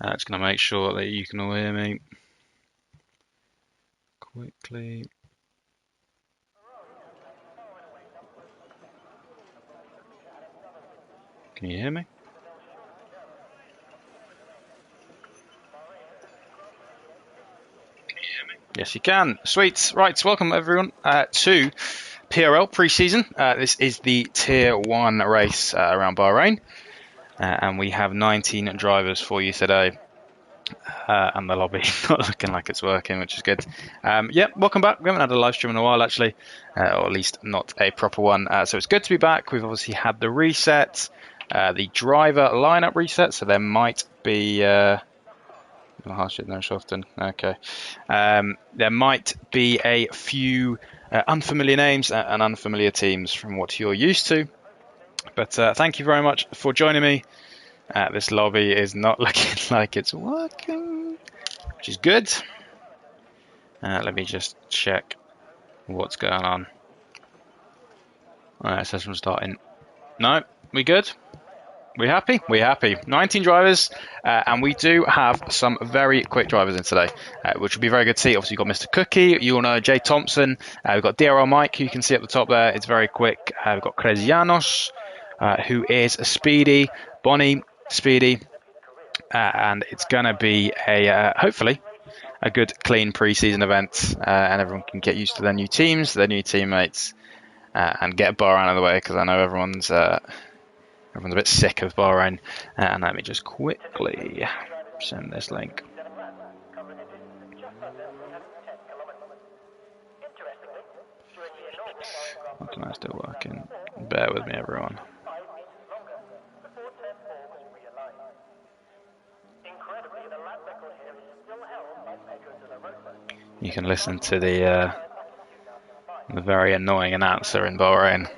Just going to make sure that you can all hear me quickly. Can you hear me? Yes, you can. Sweet. Right, welcome everyone to PRL pre-season. This is the Tier 1 race around Bahrain, and we have 19 drivers for you today. And the lobby not looking like it's working, which is good. Yeah, welcome back. We haven't had a live stream in a while, actually, or at least not a proper one. So it's good to be back. We've obviously had the reset, the driver lineup reset, so there might be... no, often. Okay. There might be a few unfamiliar names and unfamiliar teams from what you're used to. But thank you very much for joining me. This lobby is not looking like it's working, which is good. Let me just check what's going on. Alright, it says from starting. No, we good? We happy? We're happy. 19 drivers, and we do have some very quick drivers in today, which will be very good to see. Obviously, you've got Mr. Cookie, you all know Jay Thompson. We've got DRL Mike, who you can see at the top there. It's very quick. We've got Krezianos, who is a speedy. Bonnie, speedy. And it's going to be hopefully a good, clean pre-season event, and everyone can get used to their new teams, their new teammates, and get Bahrain out of the way, because I know everyone's a bit sick of Bahrain. And let me just quickly send this link. Okay, it's still working. Bear with me, everyone. You can listen to the very annoying announcer in Bahrain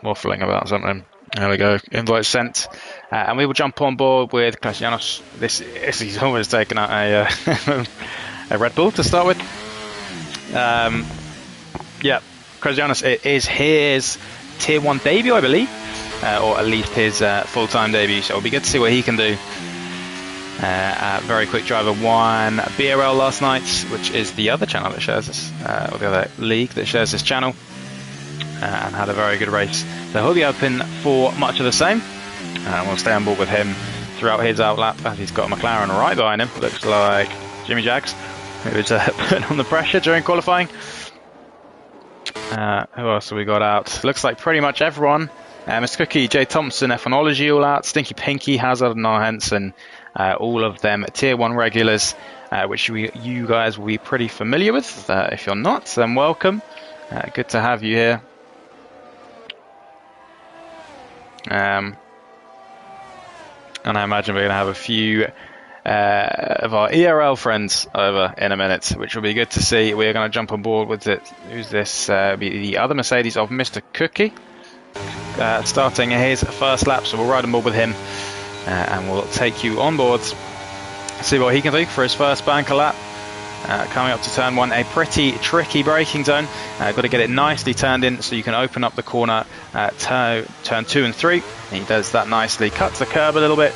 waffling about something. There we go. Invite sent. And we will jump on board with Castellanos. He's always taken out a Red Bull to start with. Yeah, Castellanos, it is his Tier 1 debut, I believe. Or at least his full-time debut. So it'll be good to see what he can do. Very quick driver won PRL last night, which is the other channel that shares this, or the other league that shares this channel, and had a very good race. So he'll be open for much of the same, and we'll stay on board with him throughout his outlap, as he's got a McLaren right behind him. Looks like Jimmy Jags, who was putting on the pressure during qualifying. Who else have we got out? Looks like pretty much everyone. Mr. Cookie, Jay Thompson, F1ology all out, Stinky Pinky, Hazard, and Noah Henson. All of them Tier 1 regulars, which you guys will be pretty familiar with. If you're not, then welcome. Good to have you here. And I imagine we're going to have a few of our ERL friends over in a minute, which will be good to see. We're going to jump on board with it. Who's this? The other Mercedes of Mr. Cookie, starting his first lap, so we'll ride on board with him. And we'll take you on board, see what he can do for his first banker lap. Coming up to turn 1, a pretty tricky braking zone. Got to get it nicely turned in so you can open up the corner, turn 2 and 3. He does that nicely, cuts the curb a little bit,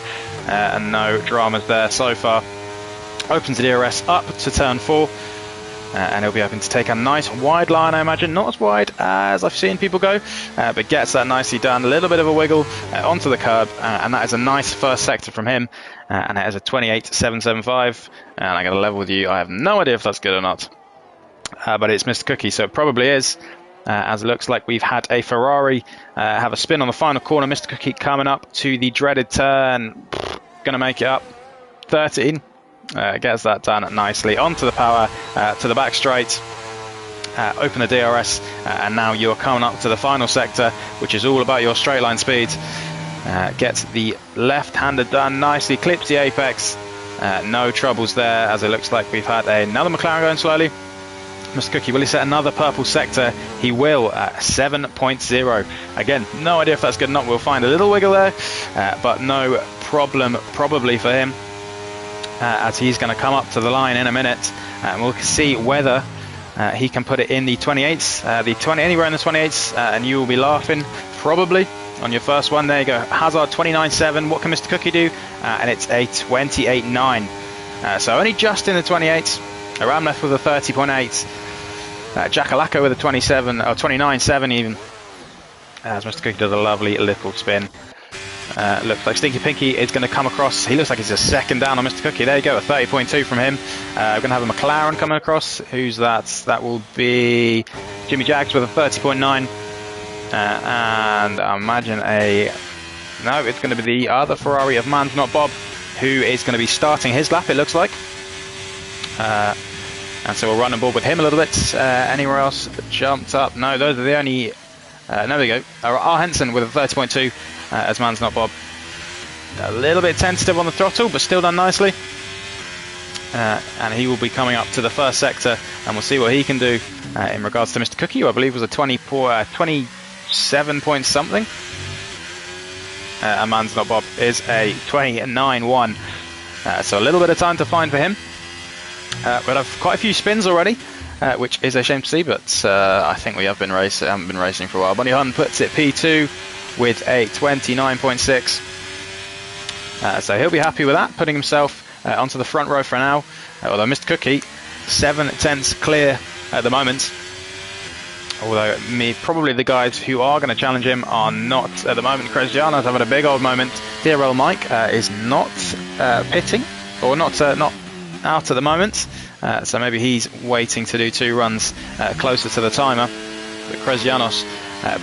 and no dramas there so far. Opens the DRS up to turn 4. And he'll be hoping to take a nice wide line, I imagine. Not as wide as I've seen people go, but gets that nicely done. A little bit of a wiggle onto the curb, and that is a nice first sector from him. And it has a 28.775. And I got to level with you. I have no idea if that's good or not. But it's Mr. Cookie, so it probably is. As it looks like we've had a Ferrari have a spin on the final corner. Mr. Cookie coming up to the dreaded turn. Going to make it up. 13. Gets that done nicely onto the power, to the back straight, open the DRS, and now you're coming up to the final sector, which is all about your straight line speed. Gets the left-hander done nicely, clips the apex, no troubles there, as it looks like we've had another McLaren going slowly. Mr. Cookie, will he set another purple sector? He will at 7.0. Again, no idea if that's good or not. We'll find a little wiggle there, but no problem probably for him. As he's going to come up to the line in a minute, and we'll see whether he can put it in the 28s, anywhere in the 28s, and you will be laughing probably on your first one. There you go. Hazard 29.7. What can Mr. Cookie do? And it's a 28.9. So only just in the 28s. Aram left with a 30.8. Jackalacco with a 27 or 29.7 even. As Mr. Cookie does a lovely little spin. Looks like Stinky Pinky is going to come across. He looks like he's a second down on Mr. Cookie. There you go, a 30.2 from him. We're going to have a McLaren coming across. Who's that? That will be Jimmy Jags with a 30.9. And I imagine no, it's going to be the other Ferrari of Man's Not Bob, who is going to be starting his lap, it looks like. And so we'll run on board with him a little bit. Anywhere else jumped up? No, those are the only... there we go. R. Henson with a 30.2 as Man's Not Bob. A little bit tentative on the throttle, but still done nicely. And he will be coming up to the first sector, and we'll see what he can do in regards to Mr. Cookie, who I believe was a 27 point something. And Man's Not Bob is a 29.1. So a little bit of time to find for him. But I've quite a few spins already, which is a shame to see, but I think we haven't been racing for a while. Bunny Hun puts it P2 with a 29.6. So he'll be happy with that, putting himself onto the front row for now. Although Mr. Cookie, 7/10 clear at the moment. Although probably the guys who are going to challenge him are not at the moment. Cristiano's having a big old moment. PRL Mike is not pitting, or not out at the moment. So maybe he's waiting to do 2 runs closer to the timer. But Cristiano's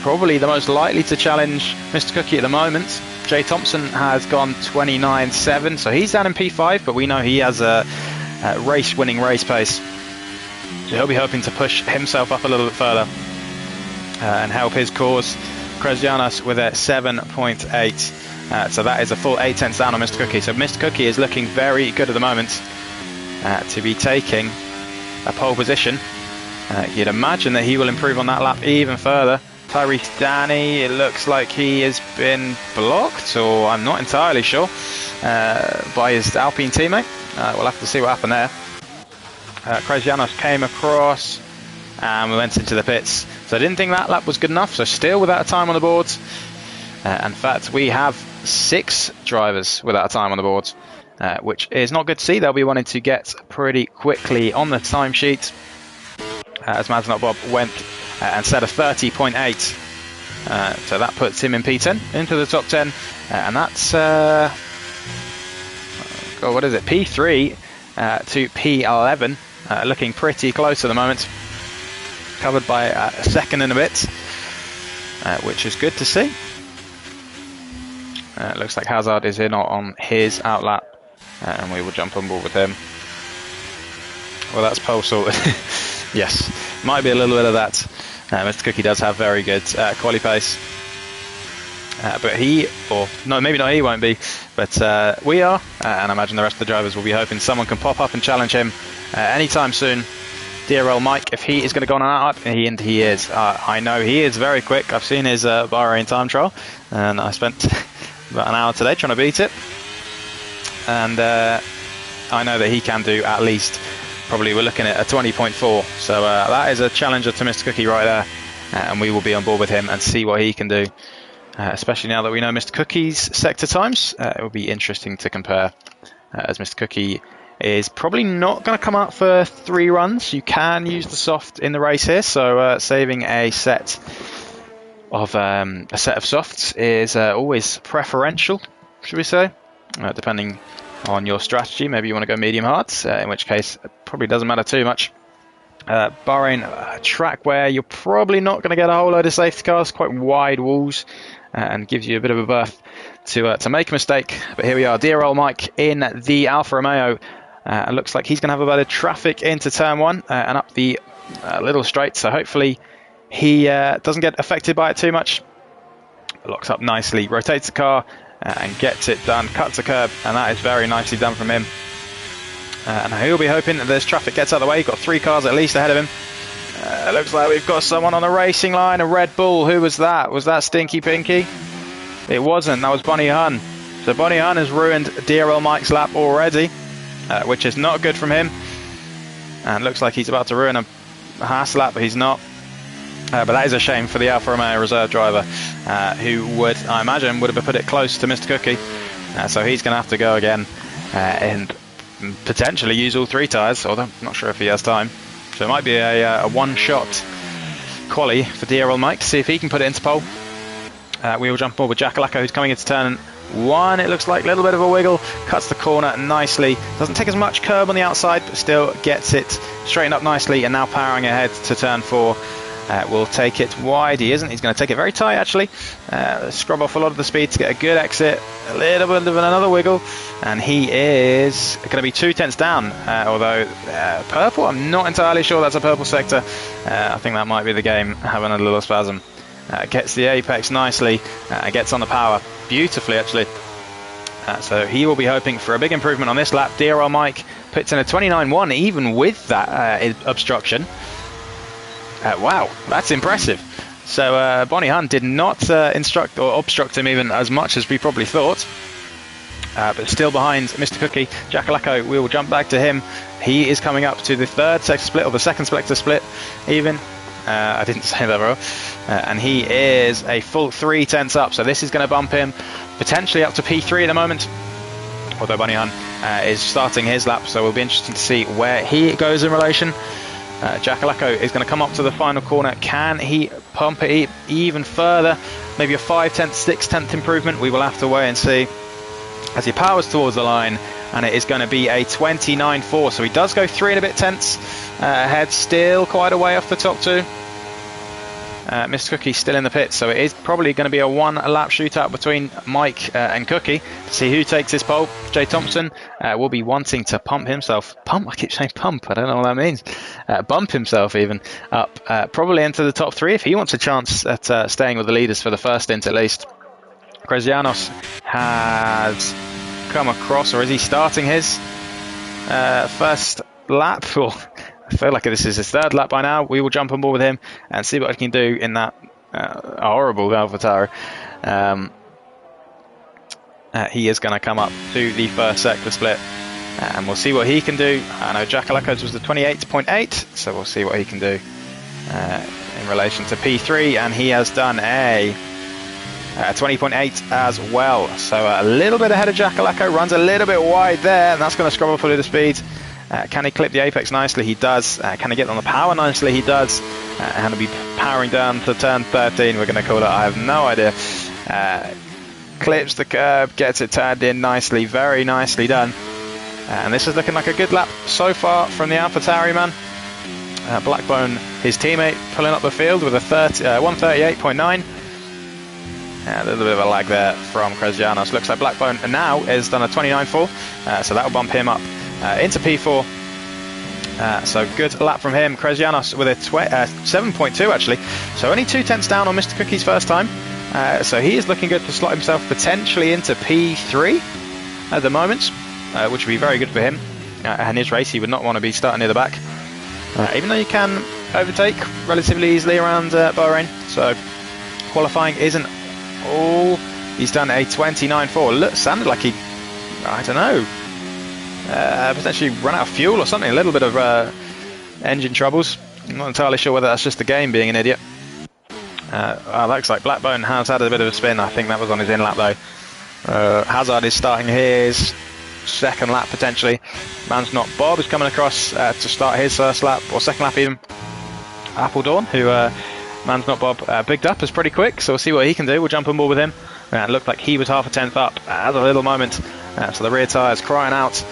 probably the most likely to challenge Mr. Cookie at the moment. Jay Thompson has gone 29.7, so he's down in P5, but we know he has a race-winning race pace. So he'll be hoping to push himself up a little bit further and help his cause. Cristianos with a 7.8. So that is a full 8/10 down on Mr. Cookie. So Mr. Cookie is looking very good at the moment to be taking a pole position. You'd imagine that he will improve on that lap even further. Tyrese Danny, it looks like he has been blocked, or I'm not entirely sure, by his Alpine teammate. We'll have to see what happened there. Cristianos came across and we went into the pits. So I didn't think that lap was good enough, so still without a time on the boards. In fact, we have 6 drivers without a time on the boards, which is not good to see. They'll be wanting to get pretty quickly on the timesheet. As Man's Not Bob went and set a 30.8. So that puts him in P10, into the top 10. And that's, what is it, P3 to P11. Looking pretty close at the moment. Covered by a second and a bit, which is good to see. It looks like Hazard is in on his outlap, and we will jump on board with him. Well, that's pole sorted. Yes, might be a little bit of that. Mr. Cookie does have very good quali pace. But maybe not he won't be, but we are, and I imagine the rest of the drivers will be hoping someone can pop up and challenge him anytime soon. Dear old Mike, if he is going to go on an outlap, he is. I know he is very quick. I've seen his Bahrain time trial, and I spent about an hour today trying to beat it. And I know that he can do at least, probably we're looking at a 20.4. So that is a challenger to Mr. Cookie right there, and we will be on board with him and see what he can do. Especially now that we know Mr. Cookie's sector times, it will be interesting to compare, as Mr. Cookie is probably not going to come out for 3 runs. You can use the soft in the race here, so saving a set of softs is always preferential, should we say, depending on your strategy. Maybe you want to go medium hard, in which case it probably doesn't matter too much. Bahrain, a track where you're probably not going to get a whole load of safety cars, quite wide walls, and gives you a bit of a berth to make a mistake. But here we are, dear old Mike in the Alfa Romeo. It looks like he's going to have a bit of traffic into turn 1 and up the little straight, so hopefully he doesn't get affected by it too much. Locks up nicely, rotates the car and gets it done, cuts a curb, and that is very nicely done from him. And he'll be hoping that this traffic gets out of the way. He's got 3 cars at least ahead of him. It looks like we've got someone on the racing line, a Red Bull. Who was that? Was that Stinky Pinky? It wasn't, that was Bonnie Hun. So Bonnie Hun has ruined dear old Mike's lap already, which is not good from him. And looks like he's about to ruin a Haas lap, but he's not. But that is a shame for the Alfa Romeo reserve driver, who would, I imagine, would have put it close to Mr. Cookie. So he's going to have to go again and potentially use all 3 tyres, although I'm not sure if he has time. So it might be a one-shot quali for DRL Mike to see if he can put it into pole. We will jump aboard with Jackalacco, who's coming into turn 1. It looks like a little bit of a wiggle, cuts the corner nicely, doesn't take as much curb on the outside, but still gets it straightened up nicely, and now powering ahead to turn 4. Will take it wide. He isn't. He's going to take it very tight, actually. Scrub off a lot of the speed to get a good exit. A little bit of another wiggle. And he is going to be 2 tenths down. Although, purple, I'm not entirely sure that's a purple sector. I think that might be the game having a little spasm. Gets the apex nicely. Gets on the power beautifully, actually. So he will be hoping for a big improvement on this lap. DRL Mike puts in a 29.1, even with that obstruction. Wow, that's impressive. So Bonnie Hunt did not instruct or obstruct him even as much as we probably thought. But still behind Mr. Cookie. Jackalacco, we will jump back to him. He is coming up to the 3rd sector split, or the 2nd sector split even. I didn't say that wrong. And he is a full 3 tenths up. So this is going to bump him potentially up to P3 at the moment. Although Bonnie Hunt is starting his lap, so we'll be interested to see where he goes in relation. Jackalacco is going to come up to the final corner. Can he pump it even further? Maybe a 5 tenths, 6 tenth improvement. We will have to wait and see as he powers towards the line, and it is going to be a 29.4. So he does go 3 and a bit tenths ahead, still quite a way off the top 2. Mr. Cookie still in the pits, so it is probably going to be a 1-lap shootout between Mike and Cookie to see who takes this pole. Jay Thompson will be wanting to pump himself. Pump? I keep saying pump. I don't know what that means. Bump himself even up, probably into the top 3 if he wants a chance at staying with the leaders for the first stint at least. Kresianos has come across, or is he starting his first lap? I feel like this is his 3rd lap by now. We will jump on board with him and see what he can do in that horrible AlphaTauri. He is going to come up to the 1st sector split, and we'll see what he can do. I know Jackalacco's was the 28.8, so we'll see what he can do in relation to P3, and he has done a 20.8 as well. So a little bit ahead of Jackalacco, runs a little bit wide there, and that's going to scrub up a little speed. Can he clip the apex nicely? He does. Can he get on the power nicely? He does. And he'll be powering down to turn 13, we're going to call it. I have no idea. Clips the curb, gets it turned in nicely, very nicely done. And this is looking like a good lap so far from the AlphaTauri man. Blackbone, his teammate, pulling up the field with a 138.9. A little bit of a lag there from Kresianos. Looks like Blackbone now has done a 29.4, so that will bump him up into P4. So good lap from him. Kresianos with a 7.2 actually, so only 2 tenths down on Mr. Cookie's first time. So he is looking good to slot himself potentially into P3 at the moment, which would be very good for him. And his race, he would not want to be starting near the back, even though you can overtake relatively easily around Bahrain. So qualifying isn't all. He's done a 29.4. Look, sounded like he, I don't know, potentially run out of fuel or something. A little bit of engine troubles. I'm not entirely sure whether that's just the game being an idiot. Looks like Blackbone has had a bit of a spin. I think that was on his in lap though. Hazard is starting his 2nd lap potentially. Man's Not Bob is coming across to start his 1st lap, or 2nd lap even. Appledorn, who Man's Not Bob bigged up, is pretty quick, so we'll see what he can do. We'll jump on board with him. It looked like he was half a tenth up at a little moment, so the rear tyre is crying out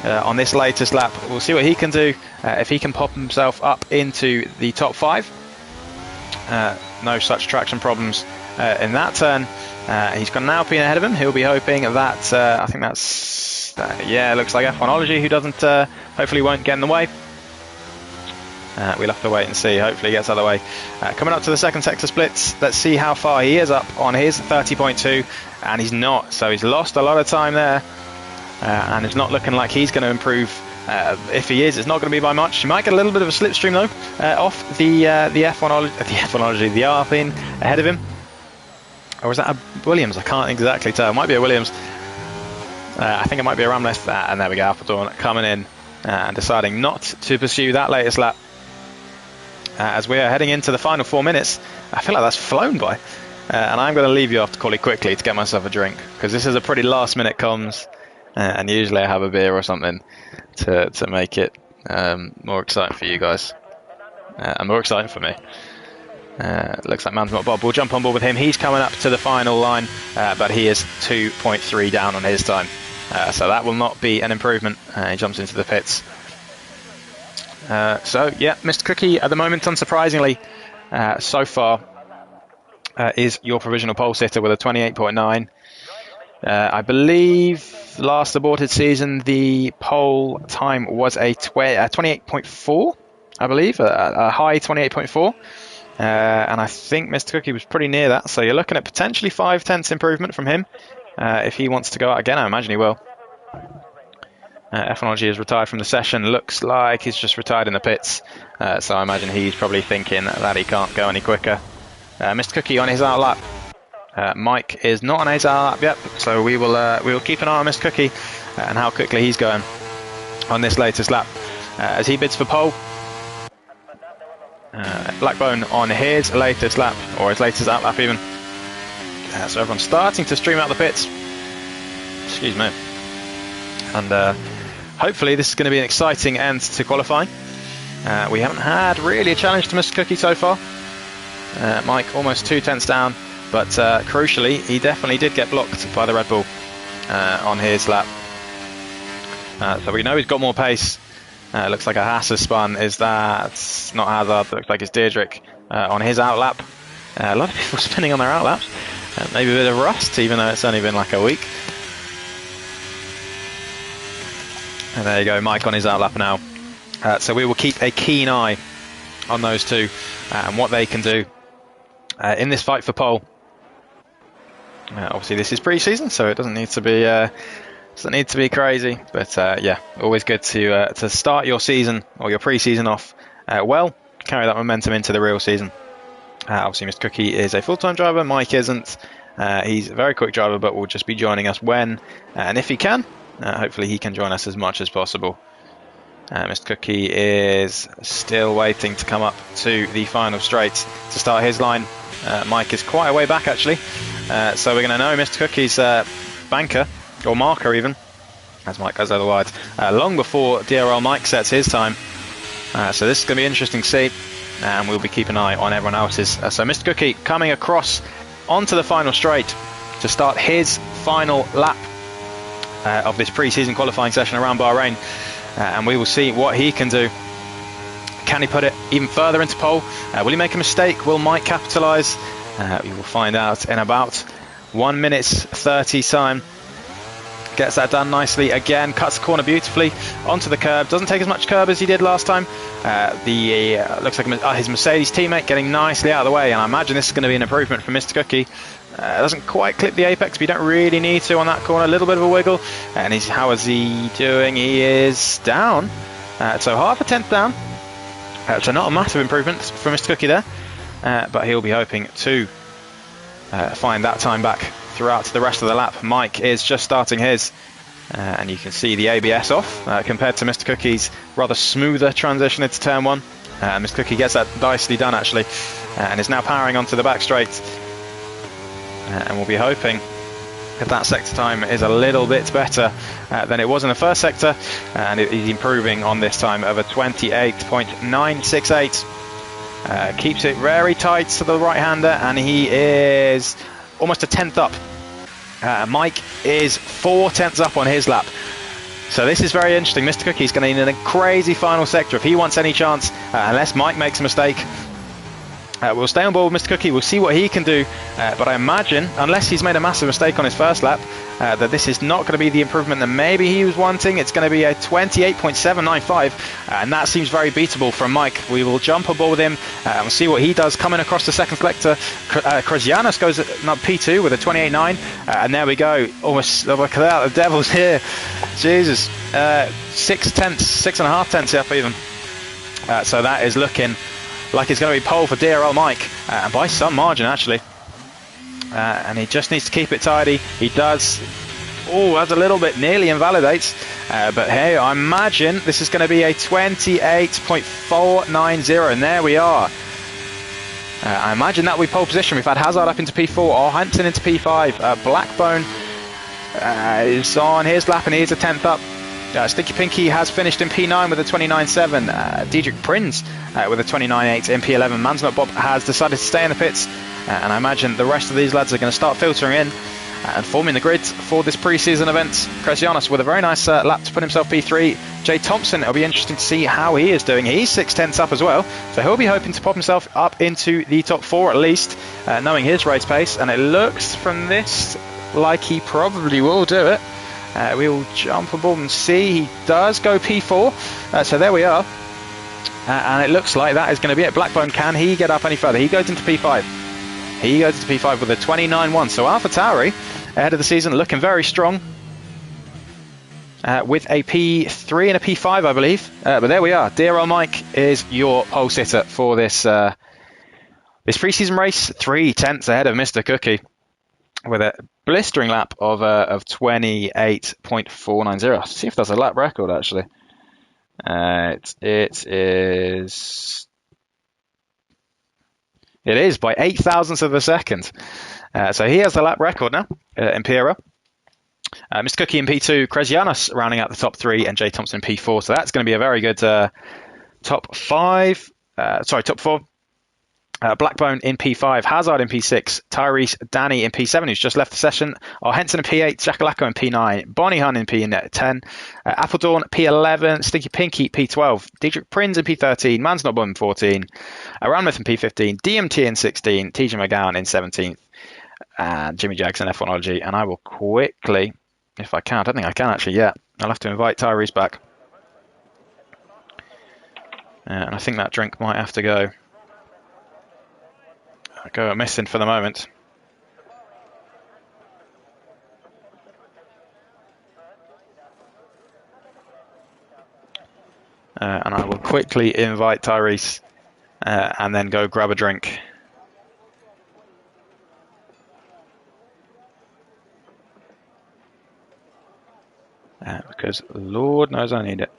on this latest lap. We'll see what he can do, if he can pop himself up into the top 5. No such traction problems in that turn. He's got an Alpine ahead of him. He'll be hoping that, I think that's, yeah, it looks like F1ology, who doesn't, hopefully won't get in the way. We'll have to wait and see. Hopefully he gets out of the way. Coming up to the 2nd sector splits, let's see how far he is up on his 30.2, and he's not, so he's lost a lot of time there, and it's not looking like he's going to improve. If he is, it's not going to be by much. He might get a little bit of a slipstream though, off the F1ology, the Alpine ahead of him. Or is that a Williams? I can't exactly tell. It might be a Williams. I think it might be a Ramleth. And there we go, Appledorn coming in and deciding not to pursue that latest lap. as we are heading into the final 4 minutes. I feel like that's flown by. And I'm going to leave you off to Collie quickly to get myself a drink, because this is a pretty last-minute comms, and usually I have a beer or something to make it more exciting for you guys, and more exciting for me. Looks like Man's Not Bob. We'll jump on board with him. He's coming up to the final line, but he is 2.3 down on his time. So that will not be an improvement. He jumps into the pits. So, yeah, Mr. Cookie, at the moment, unsurprisingly, so far, is your provisional pole sitter with a 28.9. I believe last aborted season, the pole time was a 28.4, I believe, a high 28.4. And I think Mr. Cookie was pretty near that. So you're looking at potentially 5/10 improvement from him. If he wants to go out again, I imagine he will. F1 is retired from the session. Looks like he's just retired in the pits. So I imagine he's probably thinking that he can't go any quicker. Mr. Cookie on his out lap. Mike is not on his out lap yet. So we will keep an eye on Mr. Cookie and how quickly he's going on this latest lap. As he bids for pole. Blackbone on his latest lap, or his latest out lap even. So everyone's starting to stream out the pits. Excuse me. And hopefully this is going to be an exciting end to qualifying. We haven't had really a challenge to Mr. Cookie so far. Mike almost 2/10 down, but crucially he definitely did get blocked by the Red Bull on his lap. So we know he's got more pace. Looks like a Haas has spun. Is that not Hazard? Looks like it's Deirdrick on his outlap. A lot of people spinning on their outlaps. Maybe a bit of rust, even though it's only been like a week. And there you go, Mike on his outlap now. So we will keep a keen eye on those two and what they can do in this fight for pole. Obviously, this is pre-season, so it doesn't need to be crazy, but yeah, always good to start your season or your pre-season off well, carry that momentum into the real season. Obviously, Mr. Cookie is a full-time driver. Mike isn't. He's a very quick driver, but will just be joining us when and if he can. Hopefully, he can join us as much as possible. Mr. Cookie is still waiting to come up to the final straight to start his line. Mike is quite a way back, actually. So we're going to know Mr. Cookie's banker, or marker even, as Mike goes otherwise, long before DRL Mike sets his time. So this is going to be interesting to see, and we'll be keeping an eye on everyone else's. So Mr. Cookie coming across onto the final straight to start his final lap of this pre-season qualifying session around Bahrain, and we will see what he can do. Can he put it even further into pole? Will he make a mistake? Will Mike capitalise? We will find out in about 1 minute 30 time. Gets that done nicely again, cuts the corner beautifully onto the curb. Doesn't take as much curb as he did last time. Looks like his Mercedes teammate getting nicely out of the way, and I imagine this is going to be an improvement from Mr. Cookie. Doesn't quite clip the apex, but you don't really need to on that corner. A little bit of a wiggle, and how is he doing? He is down, so half a tenth down. So not a massive improvement for Mr. Cookie there, but he'll be hoping to find that time back throughout the rest of the lap. Mike is just starting his, and you can see the ABS off compared to Mr. Cookie's rather smoother transition into turn one. Mr. Cookie gets that nicely done actually, and is now powering onto the back straight, and we'll be hoping that sector time is a little bit better than it was in the first sector, and he's improving on this time of a 28.968. Keeps it very tight to the right-hander, and he is almost a tenth up. Mike is 4 tenths up on his lap. So this is very interesting. Mr. Cookie's going to need a crazy final sector if he wants any chance, unless Mike makes a mistake. We'll stay on board with Mr. Cookie. We'll see what he can do, but I imagine, unless he's made a massive mistake on his first lap, that this is not going to be the improvement that maybe he was wanting. It's going to be a 28.795, and that seems very beatable from Mike. We will jump on board with him and we'll see what he does coming across the second collector. Krasianos goes not P2 with a 28.9, and there we go. Almost look at that, the devil's here. Jesus, 6.5 tenths up even. So that is looking like it's going to be pole for DRL Mike, and by some margin actually. And he just needs to keep it tidy. He does. Oh, that's a little bit, nearly invalidates. But hey, I imagine this is going to be a 28.490, and there we are. I imagine that will be pole position. We've had Hazard up into P4, or Hansen into P5. Blackbone is on his lap, and he's a 10th up. Stinky Pinky has finished in P9 with a 29.7. Diedrich Prinz with a 29.8 in P11. Mansnot Bob has decided to stay in the pits, and I imagine the rest of these lads are going to start filtering in and forming the grid for this pre-season event. Kresianos with a very nice lap to put himself P3. Jay Thompson, it'll be interesting to see how he is doing. He's 6/10 up as well, so he'll be hoping to pop himself up into the top 4 at least, knowing his race pace, and it looks from this like he probably will do it. We will jump aboard and see. He does go P4, so there we are, and it looks like that is going to be it. Blackbone, can he get up any further? He goes into P5. He goes into P5 with a 29.1. So AlphaTauri, ahead of the season, looking very strong. With a P3 and a P5, I believe. But there we are. Dear old Mike is your pole sitter for this this pre-season race. 3/10 ahead of Mr. Cookie, with a blistering lap of 28.490. Let's see if that's a lap record, actually. It is... It is by 0.08 of a second. So he has the lap record now in PRL. Mr. Cookie in P2, Kresianos rounding out the top 3, and Jay Thompson in P4. So that's going to be a very good top 4. Blackbone in P5, Hazard in P6, Tyrese Danny in P7, who's just left the session, Henson in P8, Jackalacco in P9, Bonnie Hun in P10, Appledawn P11, Stinky Pinky P12, Diedrich Prinz in P13, Mansnobble in 14, Ranmouth in P15, DMT in 16, TJ McGowan in 17th, and Jimmy Jackson F1ology. And I will quickly, if I can, I don't think I can actually yet, I'll have to invite Tyrese back. And I think that drink might have to go missing for the moment. And I will quickly invite Tyrese and then go grab a drink. Because Lord knows I need it.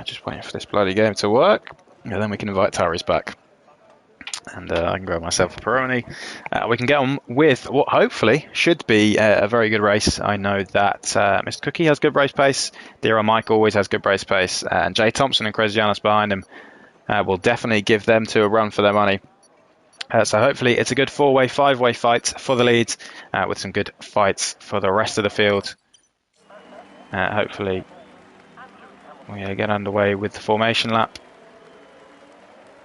Just waiting for this bloody game to work, and then we can invite Tyrese back, and I can grab myself a Peroni. We can get on with what hopefully should be a very good race. I know that Mr. Cookie has good race pace, Dear Mike always has good race pace, and Jay Thompson and Kresianos behind him will definitely give them two a run for their money. So hopefully it's a good 4-way, 5-way fight for the leads, with some good fights for the rest of the field. Hopefully we get underway with the formation lap.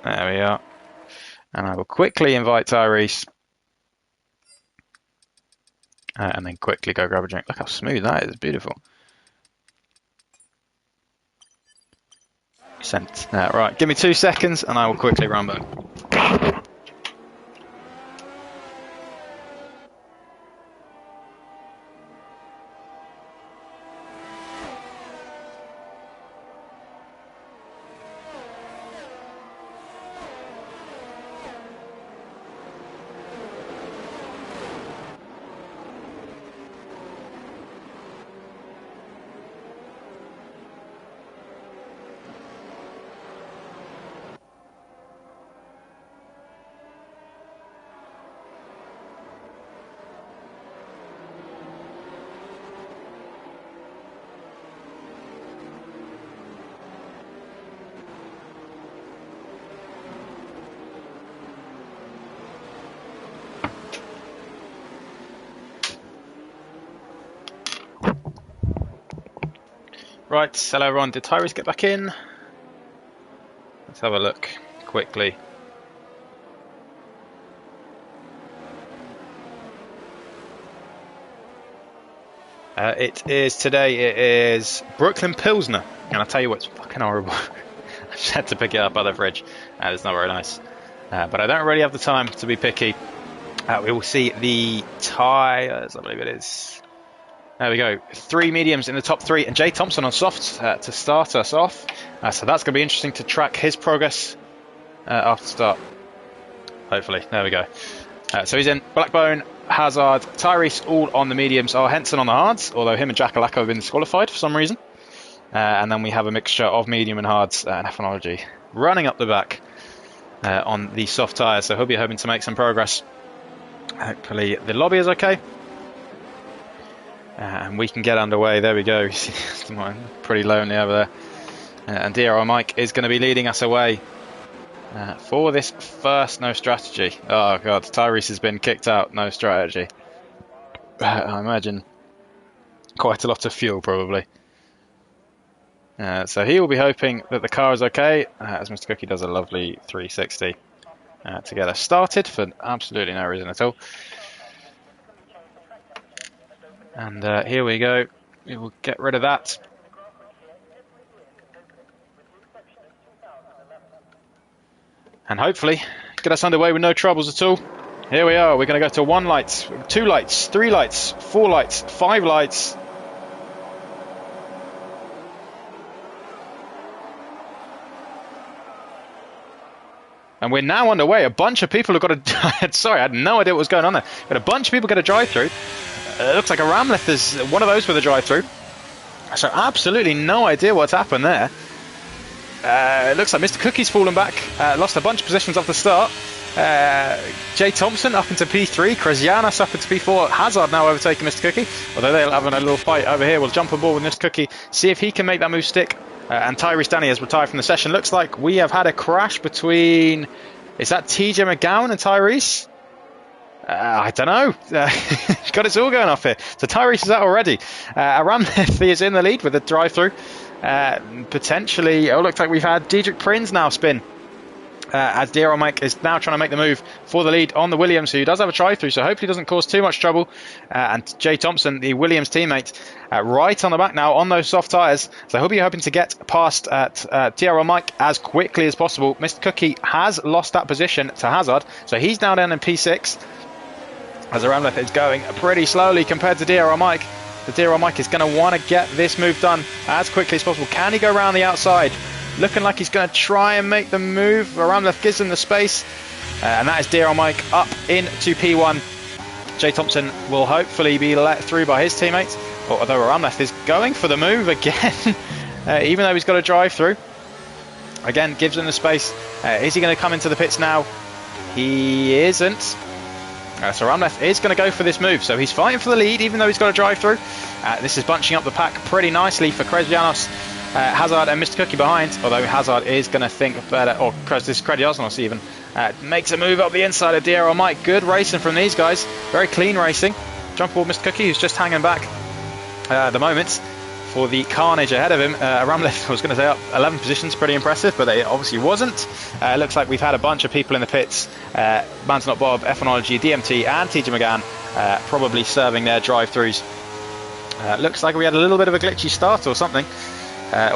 There we are. And I will quickly invite Tyrese. And then quickly go grab a drink. Look how smooth that is. Beautiful. Sent. Right, give me 2 seconds and I will quickly run back. Right, hello everyone, did Tyrese get back in? Let's have a look quickly. It is Brooklyn Pilsner, and I'll tell you what, it's fucking horrible. I just had to pick it up out of the fridge, it's not very nice. But I don't really have the time to be picky. We will see the tyres, I believe it is. There we go. 3 mediums in the top 3, and Jay Thompson on softs to start us off. So that's going to be interesting to track his progress after start. Hopefully. There we go. So he's in. Blackbone, Hazard, Tyrese all on the mediums. Henson on the hards, although him and Jackalacco have been disqualified for some reason. And then we have a mixture of medium and hards and Ephenology running up the back on the soft tyres. So he'll be hoping to make some progress. Hopefully the lobby is okay. And we can get underway. There we go. Pretty lonely over there. And DRL Mike is going to be leading us away for this first no strategy. Oh god, Tyrese has been kicked out. No strategy. I imagine quite a lot of fuel probably. So he will be hoping that the car is okay, as Mr. Cookie does a lovely 360 to get us started for absolutely no reason at all. And here we go. We will get rid of that. And hopefully get us underway with no troubles at all. Here we are. We're going to go to 1 light, 2 lights, 3 lights, 4 lights, 5 lights. And we're now underway. A bunch of people have got to... Sorry, I had no idea what was going on there. But a bunch of people get a drive-through. It looks like a Ramleth is one of those with a drive-through. So absolutely no idea what's happened there. It looks like Mr. Cookie's fallen back. Lost a bunch of positions off the start. Jay Thompson up into P3. Kresianos up into P4. Hazard now overtaking Mr. Cookie. Although they're having a little fight over here. We'll jump on board with Mr. Cookie. See if he can make that move stick. And Tyrese Danny has retired from the session. Looks like we have had a crash between... Is that TJ McGowan and Tyrese? I don't know. God, it's all going off here. So Tyrese is out already. Ramleth is in the lead with a drive-through. Potentially, it looks like we've had Diedrich Prins now spin. As DRL Mike is now trying to make the move for the lead on the Williams, who does have a drive-through, so hopefully doesn't cause too much trouble. And Jay Thompson, the Williams teammate, right on the back now on those soft tyres. So he'll be hoping to get past DRL Mike as quickly as possible. Mr. Cookie has lost that position to Hazard, so he's now down in P6. As Ramleth is going pretty slowly compared to DRL Mike. The DRL Mike is going to want to get this move done as quickly as possible. Can he go around the outside? Looking like he's going to try and make the move. Ramleth gives him the space. And that is DRL Mike up into P1. Jay Thompson will hopefully be let through by his teammates. Although Ramleth is going for the move again. Even though he's got a drive through. Again, gives him the space. Is he going to come into the pits now? He isn't. So Ramleth is going to go for this move. So he's fighting for the lead, even though he's got a drive-through. This is bunching up the pack pretty nicely for Kresianos, Hazard and Mr. Cookie behind. Although Hazard is going to think better, or this Kresianos even, makes a move up the inside of DRL Mike. Good racing from these guys. Very clean racing. Jump aboard Mr. Cookie, who's just hanging back at the moment for the carnage ahead of him. Ramleth, I was going to say, up 11 positions, pretty impressive, but it obviously wasn't. Looks like we've had a bunch of people in the pits. Man's Not Bob, Ephenology, DMT and TJ McGann probably serving their drive-throughs. Looks like we had a little bit of a glitchy start or something,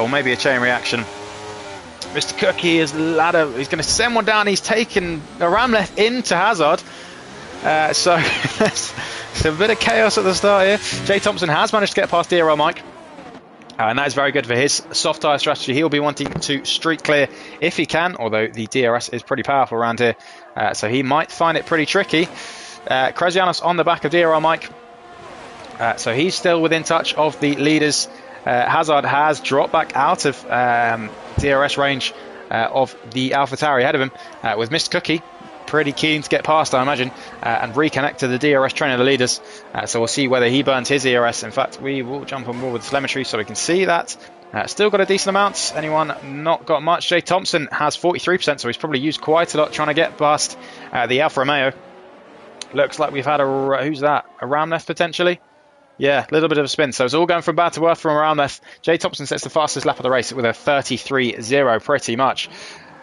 or maybe a chain reaction. Mr. Cookie is ladder. He's going to send one down. He's taken a Ramleth into Hazard. So it's a bit of chaos at the start here. Jay Thompson has managed to get past DRL Mike. And that is very good for his soft tyre strategy. He'll be wanting to streak clear if he can, although the DRS is pretty powerful around here. So he might find it pretty tricky. Kresianos on the back of DRL Mike. So he's still within touch of the leaders. Hazard has dropped back out of DRS range of the AlphaTauri ahead of him, with Mr. Cookie pretty keen to get past, I imagine, and reconnect to the DRS train of the leaders. So we'll see whether he burns his ERS. In fact, we will jump on board with telemetry so we can see that. Still got a decent amount. Anyone not got much? Jay Thompson has 43%, so he's probably used quite a lot trying to get past the Alfa Romeo. Looks like we've had a... Who's that? A Ramleth, potentially? Yeah, a little bit of a spin. So it's all going from bad to worse from Ramleth. Jay Thompson sets the fastest lap of the race with a 33.0, pretty much.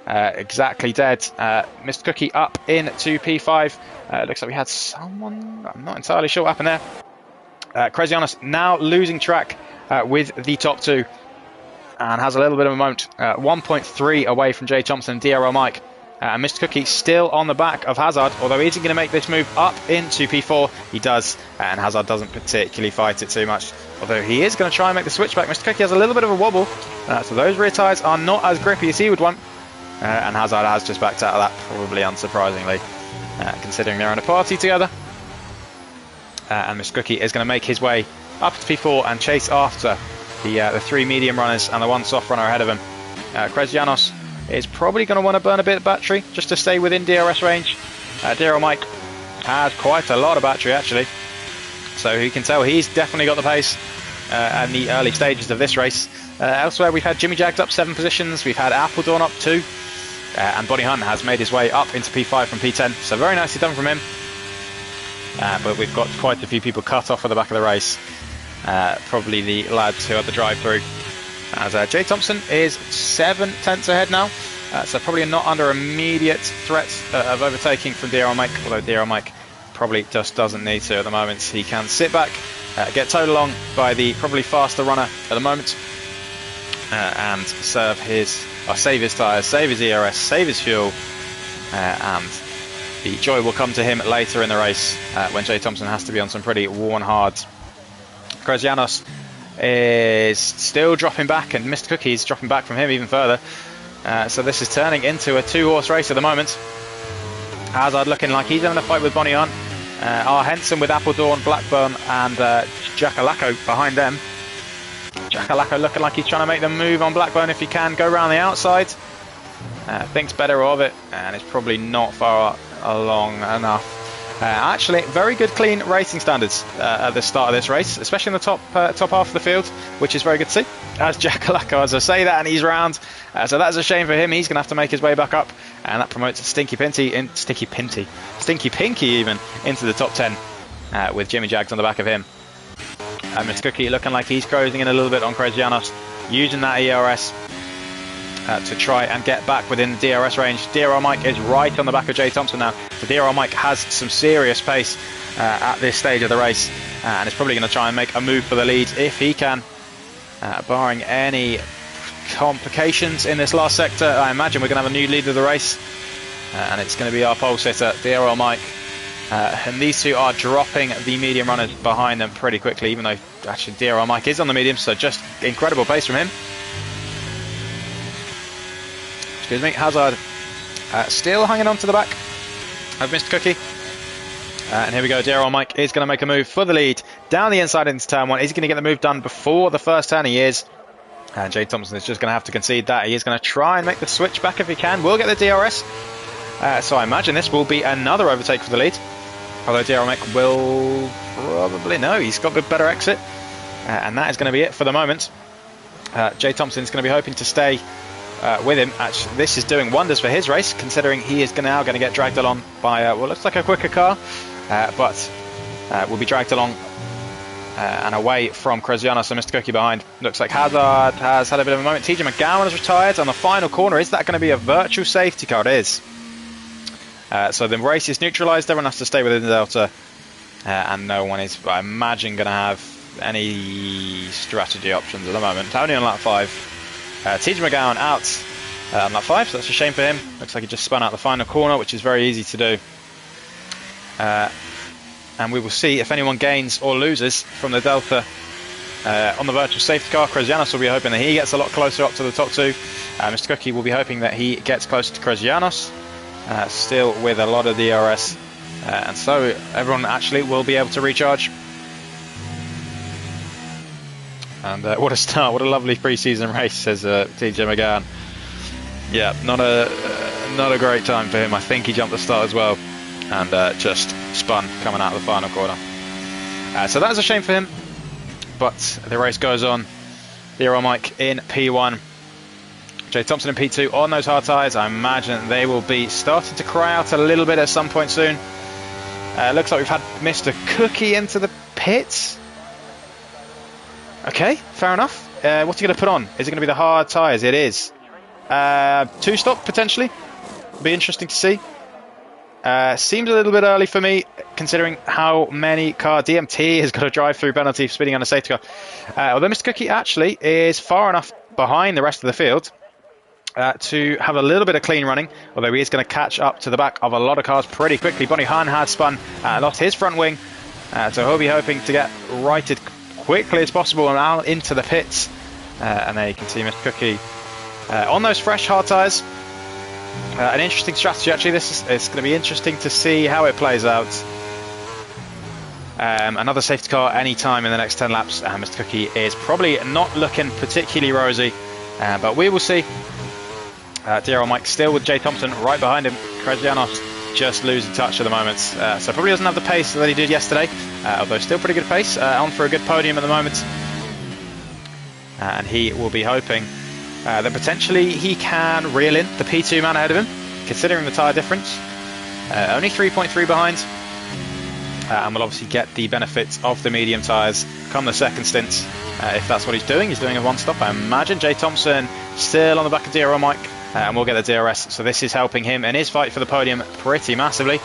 Exactly dead. Mr. Cookie up into P5. Looks like we had someone... I'm not entirely sure what happened there. Kresianos now losing track with the top two. And has a little bit of a moment. 1.3 away from Jay Thompson and DRL Mike. And Mr. Cookie still on the back of Hazard, although he isn't going to make this move up into P4. He does, and Hazard doesn't particularly fight it too much. Although he is going to try and make the switch back. Mr. Cookie has a little bit of a wobble, so those rear tyres are not as grippy as he would want. And Hazard has just backed out of that, probably unsurprisingly, considering they're in a party together. And Mr. Cookie is going to make his way up to P4 and chase after the 3 medium runners and the 1 soft runner ahead of him. Kresianos is probably going to want to burn a bit of battery just to stay within DRS range. DRL Mike has quite a lot of battery actually, so you can tell he's definitely got the pace in the early stages of this race. Elsewhere we've had Jimmy Jagged up 7 positions, we've had Appledorn up 2, and Bonnie Hunt has made his way up into P5 from P10, so very nicely done from him. But we've got quite a few people cut off at the back of the race, probably the lads who had the drive-through. As Jay Thompson is 7/10 ahead now, so probably not under immediate threat of overtaking from DRL Mike, although DRL Mike probably just doesn't need to at the moment. He can sit back, get towed along by the probably faster runner at the moment, and save his tyres, save his ERS, save his fuel, and the joy will come to him later in the race when Jay Thompson has to be on some pretty worn hards. Kresianos is still dropping back, and Mr. Cookie is dropping back from him even further. So this is turning into a 2-horse race at the moment. Hazard looking like he's having a fight with Bonnie Hunt. R. Henson with Appledorn, Blackburn, and Jackalacco behind them. Jackalacco looking like he's trying to make the move on Blackburn if he can go around the outside. Thinks better of it, and it's probably not far along enough. Actually, very good clean racing standards at the start of this race, especially in the top half of the field, which is very good to see. As Jackalacco, as I say that, and he's round, so that's a shame for him. He's going to have to make his way back up, and that promotes Stinky Pinky even into the top 10 with Jimmy Jags on the back of him. Mr. Cookie looking like he's closing in a little bit on Kresianos, using that ERS to try and get back within the DRS range. DRL Mike is right on the back of Jay Thompson now. So DRL Mike has some serious pace at this stage of the race, and is probably going to try and make a move for the lead if he can, barring any complications in this last sector. I imagine we're going to have a new leader of the race, and it's going to be our pole sitter, DRL Mike. And these two are dropping the medium runners behind them pretty quickly, even though actually DRL Mike is on the medium, so just incredible pace from him. Excuse me. Hazard still hanging on to the back of Mr. Cookie. And here we go. DRL Mike is going to make a move for the lead down the inside into turn 1. Is he going to get the move done before the first turn? He is. And Jay Thompson is just going to have to concede that. He is going to try and make the switch back if he can. We'll get the DRS. So I imagine this will be another overtake for the lead. Although DRL Mike will probably... No, he's got the better exit. And that is going to be it for the moment. Jay Thompson is going to be hoping to stay with him. Actually, this is doing wonders for his race, considering he is now going to get dragged along by what looks like a quicker car, but will be dragged along and away from Kresianos and Mr. Cookie behind. Looks like Hazard has had a bit of a moment. TJ McGowan has retired on the final corner. Is that going to be a virtual safety car? It is. So the race is neutralised. Everyone has to stay within the delta, and no one is, I imagine, going to have any strategy options at the moment. Only on lap 5. TJ McGowan out on lap 5, so that's a shame for him. Looks like he just spun out the final corner, which is very easy to do. And we will see if anyone gains or loses from the delta on the virtual safety car. Kresianos will be hoping that he gets a lot closer up to the top 2. Mr. Cookie will be hoping that he gets closer to Kresianos, still with a lot of DRS. And so everyone actually will be able to recharge. And what a start, what a lovely pre-season race, says TJ McGowan. Yeah, not a great time for him. I think he jumped the start as well, and just spun coming out of the final corner. So that is a shame for him, but the race goes on. DRL Mike in P1. Jay Thompson in P2 on those hard tyres. I imagine they will be starting to cry out a little bit at some point soon. Looks like we've had Mr. Cookie into the pits. Okay, fair enough. What's he going to put on? Is it going to be the hard tyres? It is. 2-stop, potentially. Be interesting to see. Seems a little bit early for me, considering how many car DMT has got a drive-through penalty for speeding on a safety car. Although Mr. Cookie actually is far enough behind the rest of the field to have a little bit of clean running, although he is going to catch up to the back of a lot of cars pretty quickly. Bonnie Hahn had spun, lost his front wing, so he'll be hoping to get righted quickly as possible and out into the pits. And there you can see Mr. Cookie on those fresh hard tyres. An interesting strategy actually. It's going to be interesting to see how it plays out. Another safety car any time in the next 10 laps. Mr. Cookie is probably not looking particularly rosy, but we will see. DRL Mike still with Jay Thompson right behind him. Kresianos just losing touch at the moment, so probably doesn't have the pace that he did yesterday, although still pretty good pace, on for a good podium at the moment. And he will be hoping that potentially he can reel in the P2 man ahead of him, considering the tyre difference. Only 3.3 behind, and will obviously get the benefits of the medium tyres come the second stint, if that's what he's doing. He's doing a one-stop, I imagine. Jay Thompson still on the back of DRL Mike, and we'll get the DRS, so this is helping him in his fight for the podium pretty massively.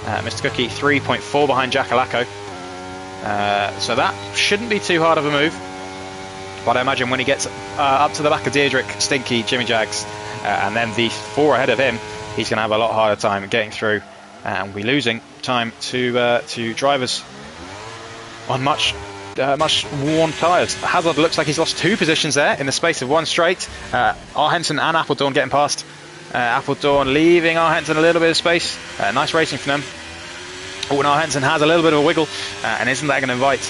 Mr. Cookie 3.4 behind Jack Alacco, so that shouldn't be too hard of a move, but I imagine when he gets up to the back of Deirdrick, Stinky, Jimmy Jags, and then the 4 ahead of him, he's going to have a lot harder time getting through, and we'll be losing time to drivers on much worn tyres. Hazard looks like he's lost 2 positions there in the space of one straight. Arhenson and Appledorn getting past. Appledorn leaving Arhenson a little bit of space. Nice racing from them. Oh, and Arhenson has a little bit of a wiggle, and isn't that going to invite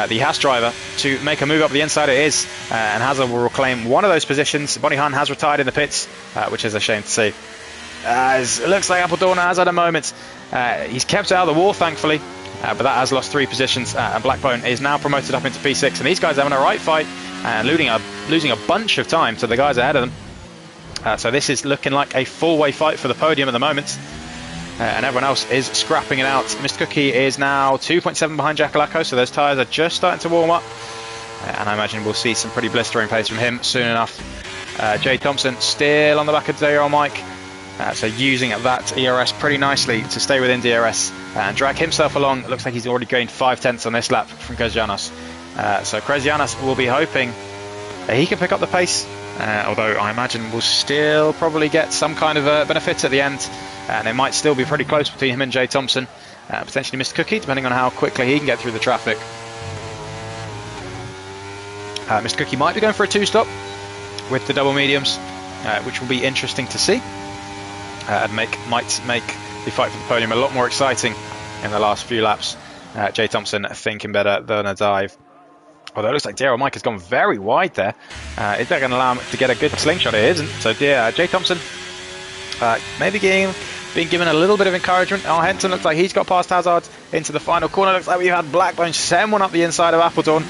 the Haas driver to make a move up the inside? It is, and Hazard will reclaim one of those positions. Bonnie Hahn has retired in the pits, which is a shame to see. It looks like Appledorn has had a moment. He's kept out of the wall, thankfully, but that has lost 3 positions, and Blackbone is now promoted up into P6, and these guys are having a right fight and losing a bunch of time to the guys ahead of them. So this is looking like a full-way fight for the podium at the moment, and everyone else is scrapping it out. Mr. Cookie is now 2.7 behind Jack Alacco, so those tyres are just starting to warm up, and I imagine we'll see some pretty blistering pace from him soon enough. Jay Thompson still on the back of DRL Mike, so using that ERS pretty nicely to stay within DRS and drag himself along. It looks like he's already gained 5/10 on this lap from Kresianos. So Kresianos will be hoping that he can pick up the pace, although I imagine we'll still probably get some kind of a benefit at the end, and it might still be pretty close between him and Jay Thompson, potentially Mr. Cookie, depending on how quickly he can get through the traffic. Mr. Cookie might be going for a 2-stop with the double mediums, which will be interesting to see, and might make the fight for the podium a lot more exciting in the last few laps. Jay Thompson thinking better than a dive. Although it looks like DRL Mike has gone very wide there. Is that going to allow him to get a good slingshot? It isn't. So Jay Thompson maybe being given a little bit of encouragement. Henson looks like he's got past Hazard into the final corner. Looks like we've had Blackbone send one up the inside of Appledorn,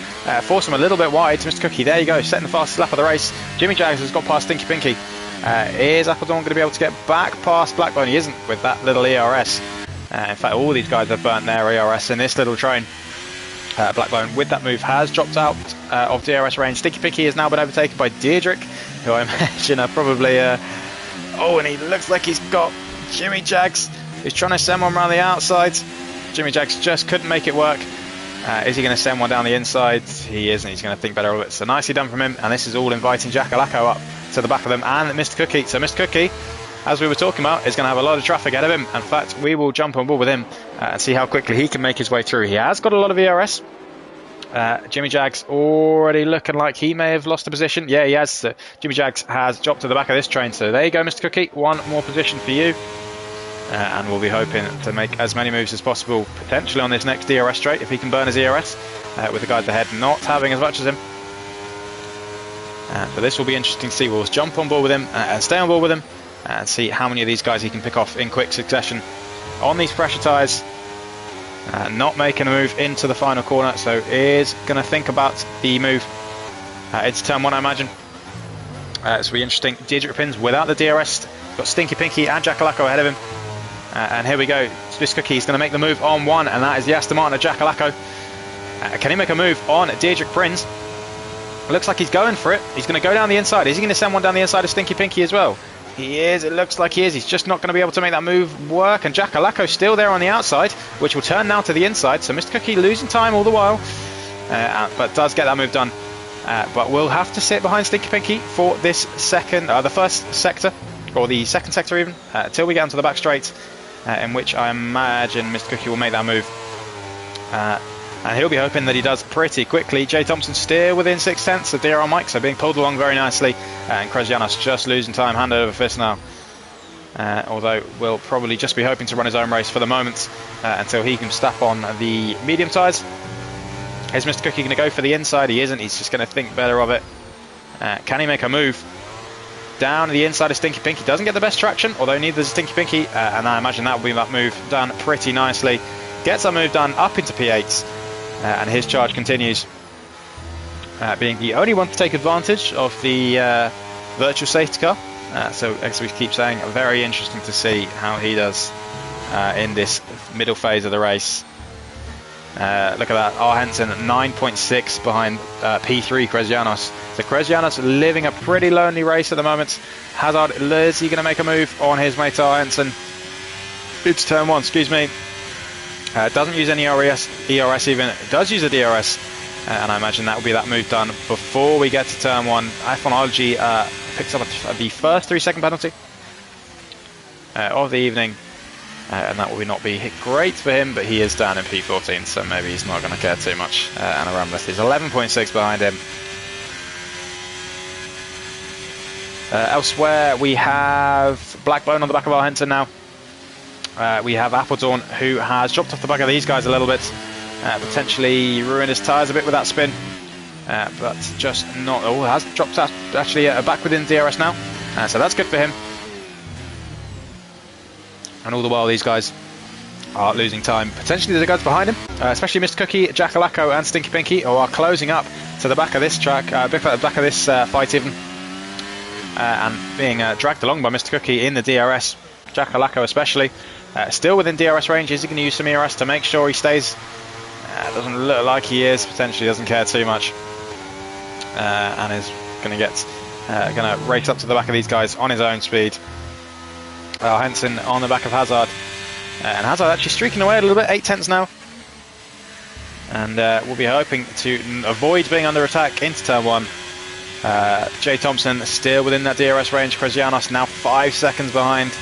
force him a little bit wide. Mr. Cookie, there you go, setting the fastest lap of the race. Jimmy Jags has got past Stinky Pinky. Is Appledorn going to be able to get back past Blackbone? He isn't with that little ERS. In fact, all these guys have burnt their ERS in this little train. Blackbone with that move has dropped out of DRS range. Stinky Pinky has now been overtaken by Deirdrick, who I imagine are probably... oh, and he looks like he's got Jimmy Jags. He's trying to send one around the outside. Jimmy Jags just couldn't make it work. Is he going to send one down the inside? He isn't. He's going to think better of it. So nicely done from him. And this is all inviting Jack Alacco up to the back of them and Mr. Cookie. So Mr. Cookie, as we were talking about, is going to have a lot of traffic ahead of him. In fact, we will jump on board with him and see how quickly he can make his way through. He has got a lot of ERS. Jimmy Jags already looking like he may have lost a position. Yeah, he has. Jimmy Jags has dropped to the back of this train. So there you go, Mr. Cookie. One more position for you. And we'll be hoping to make as many moves as possible, potentially on this next DRS straight, if he can burn his ERS, with the guys ahead not having as much as him. But this will be interesting to see. We'll jump on board with him and stay on board with him and see how many of these guys he can pick off in quick succession on these pressure tyres. Not making a move into the final corner, so is going to think about the move. It's turn 1, I imagine. This will be interesting. Deirdrick pins without the DRS. Got Stinky Pinky and Jack Alacco ahead of him. And here we go. This Cookie is going to make the move on 1, and that is the Aston Martin of Jack Alacco. Can he make a move on Deirdrick Prinz? Looks like he's going for it. He's going to go down the inside. Is he going to send one down the inside of Stinky Pinky as well? He is. It looks like he is. He's just not going to be able to make that move work. And Jack Alacco still there on the outside, which will turn now to the inside. So Mr. Cookie losing time all the while, but does get that move done. but we'll have to sit behind Stinky Pinky for this the first sector, or the second sector even, till we get onto the back straight, in which I imagine Mr. Cookie will make that move. And he'll be hoping that he does pretty quickly. J Thompson still within 6/10 of DRL Mike, so being pulled along very nicely. And Krasjanos just losing time, hand over fist now. Although we'll probably just be hoping to run his own race for the moment until he can step on the medium tyres. Is Mr. Cookie going to go for the inside? He isn't, he's just going to think better of it. Can he make a move? Down the inside of Stinky Pinky, doesn't get the best traction, although neither does Stinky Pinky, and I imagine that will be that move done pretty nicely. Gets that move done up into P8, and his charge continues. Being the only one to take advantage of the virtual safety car. So as we keep saying, very interesting to see how he does in this middle phase of the race. Look at that, R. Henson 9.6 behind P3 Krasjanos. So Krasjanos living a pretty lonely race at the moment. Hazard, is he going to make a move on his mate R. Henson? It's turn 1, excuse me. Doesn't use any ERS even, it does use a DRS. And I imagine that will be that move done before we get to turn 1. IPhonology picks up the first 3-second penalty of the evening. And that will not be great for him, but he is down in P14, so maybe he's not going to care too much. And Aramleth is 11.6 behind him. Elsewhere, we have Blackbone on the back of our Henson now. We have Appledawn, who has dropped off the back of these guys a little bit. Potentially ruined his tyres a bit with that spin. But just not... Oh, has dropped actually back within DRS now. So that's good for him. And all the while these guys are losing time. Potentially the guys behind him, especially Mr. Cookie, Jackalacko and Stinky Pinky, who are closing up to the back of this track, back of this fight even. And being dragged along by Mr. Cookie in the DRS. Jackalacko especially. Still within DRS range. Is he going to use some ERS to make sure he stays? Doesn't look like he is. Potentially doesn't care too much. And is going to race up to the back of these guys on his own speed. Henson on the back of Hazard, and Hazard actually streaking away a little bit, 8/10 now, and we'll be hoping to avoid being under attack into turn 1. J Thompson still within that DRS range. Krasjanos now 5 seconds behind,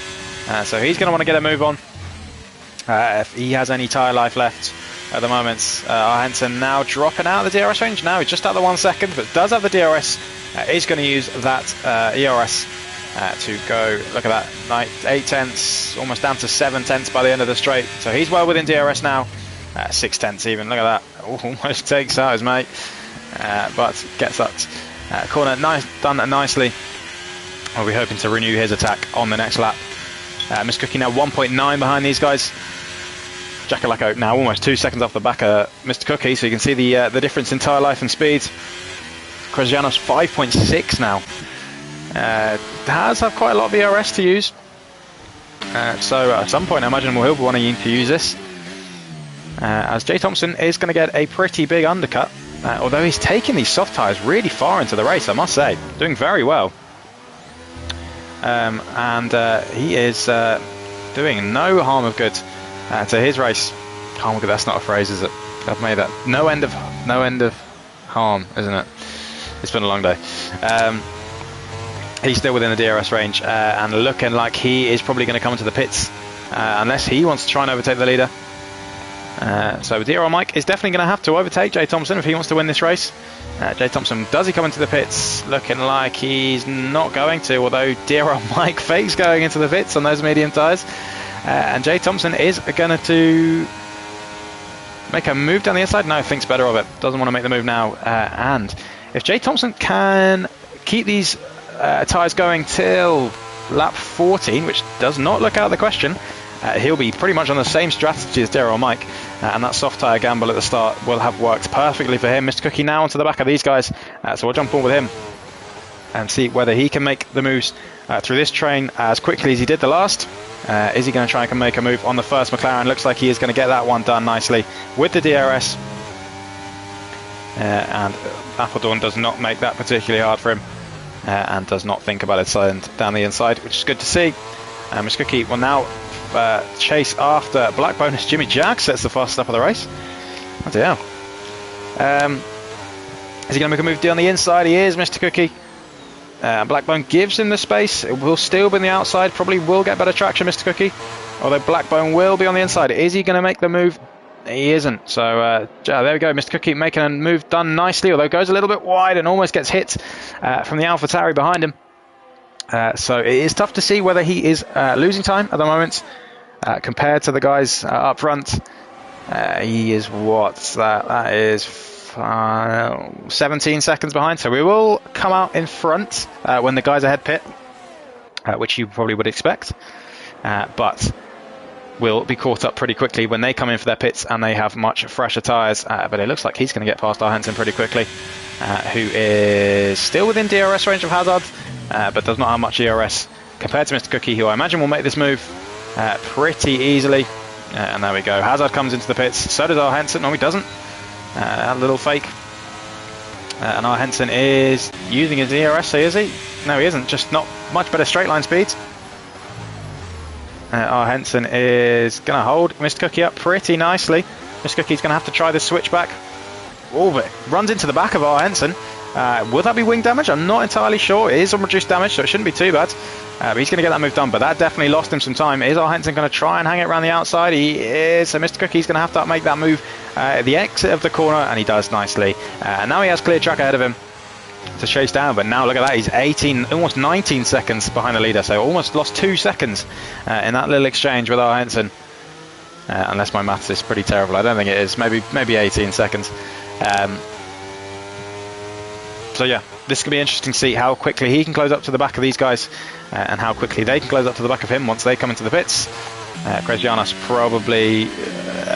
so he's going to want to get a move on if he has any tyre life left at the moment. Henson now dropping out of the DRS range. Now he's just out the 1 second, but does have the DRS. Is going to use that ERS to go. Look at that, 8/10, almost down to 7/10 by the end of the straight. So he's well within DRS now, 6/10 even. Look at that, almost takes out his mate, but gets that corner done nicely. We'll be hoping to renew his attack on the next lap. Miss Cookie now 1.9 behind these guys. Jackalacko now almost 2 seconds off the back of Mr. Cookie, so you can see the difference in tyre life and speed. Krasjanos 5.6 now. Has have quite a lot of ERS to use, so at some point I imagine he'll be wanting to use this, as J Thompson is going to get a pretty big undercut, although he's taking these soft tyres really far into the race, I must say, doing very well, and he is doing no harm of good to his race. Harm of good, that's not a phrase, is it? I've made that. No end of harm, isn't it? It's been a long day. He's still within the DRS range, and looking like he is probably going to come into the pits unless he wants to try and overtake the leader. So DRL Mike is definitely going to have to overtake J Thompson if he wants to win this race. J Thompson, does he come into the pits? Looking like he's not going to, although DRL Mike fakes going into the pits on those medium tyres. And J Thompson is going to make a move down the inside. No, thinks better of it. Doesn't want to make the move now. And if J Thompson can keep these tyres going till lap 14, which does not look out of the question, he'll be pretty much on the same strategy as DRL Mike, and that soft tyre gamble at the start will have worked perfectly for him. Mr. Cookie now onto the back of these guys, so we'll jump on with him and see whether he can make the moves through this train as quickly as he did the last. Is he going to try and make a move on the first McLaren? Looks like he is going to get that one done nicely with the DRS, and Appledawn does not make that particularly hard for him, and does not think about it sliding down the inside, which is good to see. Mr. Cookie will now chase after Black Bonus. Jimmy Jack sets the fastest up of the race. Oh dear. Is he going to make a move down the inside? He is, Mr. Cookie. Blackbone gives him the space. It will still be on the outside. Probably will get better traction, Mr. Cookie. Although Blackbone will be on the inside. Is he going to make the move? He isn't. So there we go. Mr. Cookie making a move done nicely, although goes a little bit wide and almost gets hit from the AlphaTauri behind him. So it is tough to see whether he is losing time at the moment compared to the guys up front. He is what? That is 17 seconds behind. So we will come out in front when the guys ahead pit, which you probably would expect. But will be caught up pretty quickly when they come in for their pits and they have much fresher tyres. But it looks like he's going to get past our Henson pretty quickly, who is still within DRS range of Hazard, but does not have much ERS compared to Mr. Cookie, who I imagine will make this move pretty easily. And there we go. Hazard comes into the pits. So does our Henson. No, he doesn't. A little fake. And our Henson is using his ERS, so is he? No, he isn't. Just not much better straight line speeds. Our Henson is going to hold Mr. Cookie up pretty nicely. Mr. Cookie's going to have to try this switchback. Oh, but runs into the back of our Henson. Will that be wing damage? I'm not entirely sure. It is on reduced damage, so it shouldn't be too bad. But he's going to get that move done, but that definitely lost him some time. Is our Henson going to try and hang it around the outside? He is. So Mr. Cookie's going to have to make that move at the exit of the corner, and he does nicely. And now he has clear track ahead of him to chase down, but now look at that, he's 18, almost 19 seconds behind the leader, so almost lost 2 seconds in that little exchange with our Henson. Unless my maths is pretty terrible, I don't think it is. Maybe 18 seconds. So yeah, this could be interesting to see how quickly he can close up to the back of these guys, and how quickly they can close up to the back of him once they come into the pits. Krezjanos probably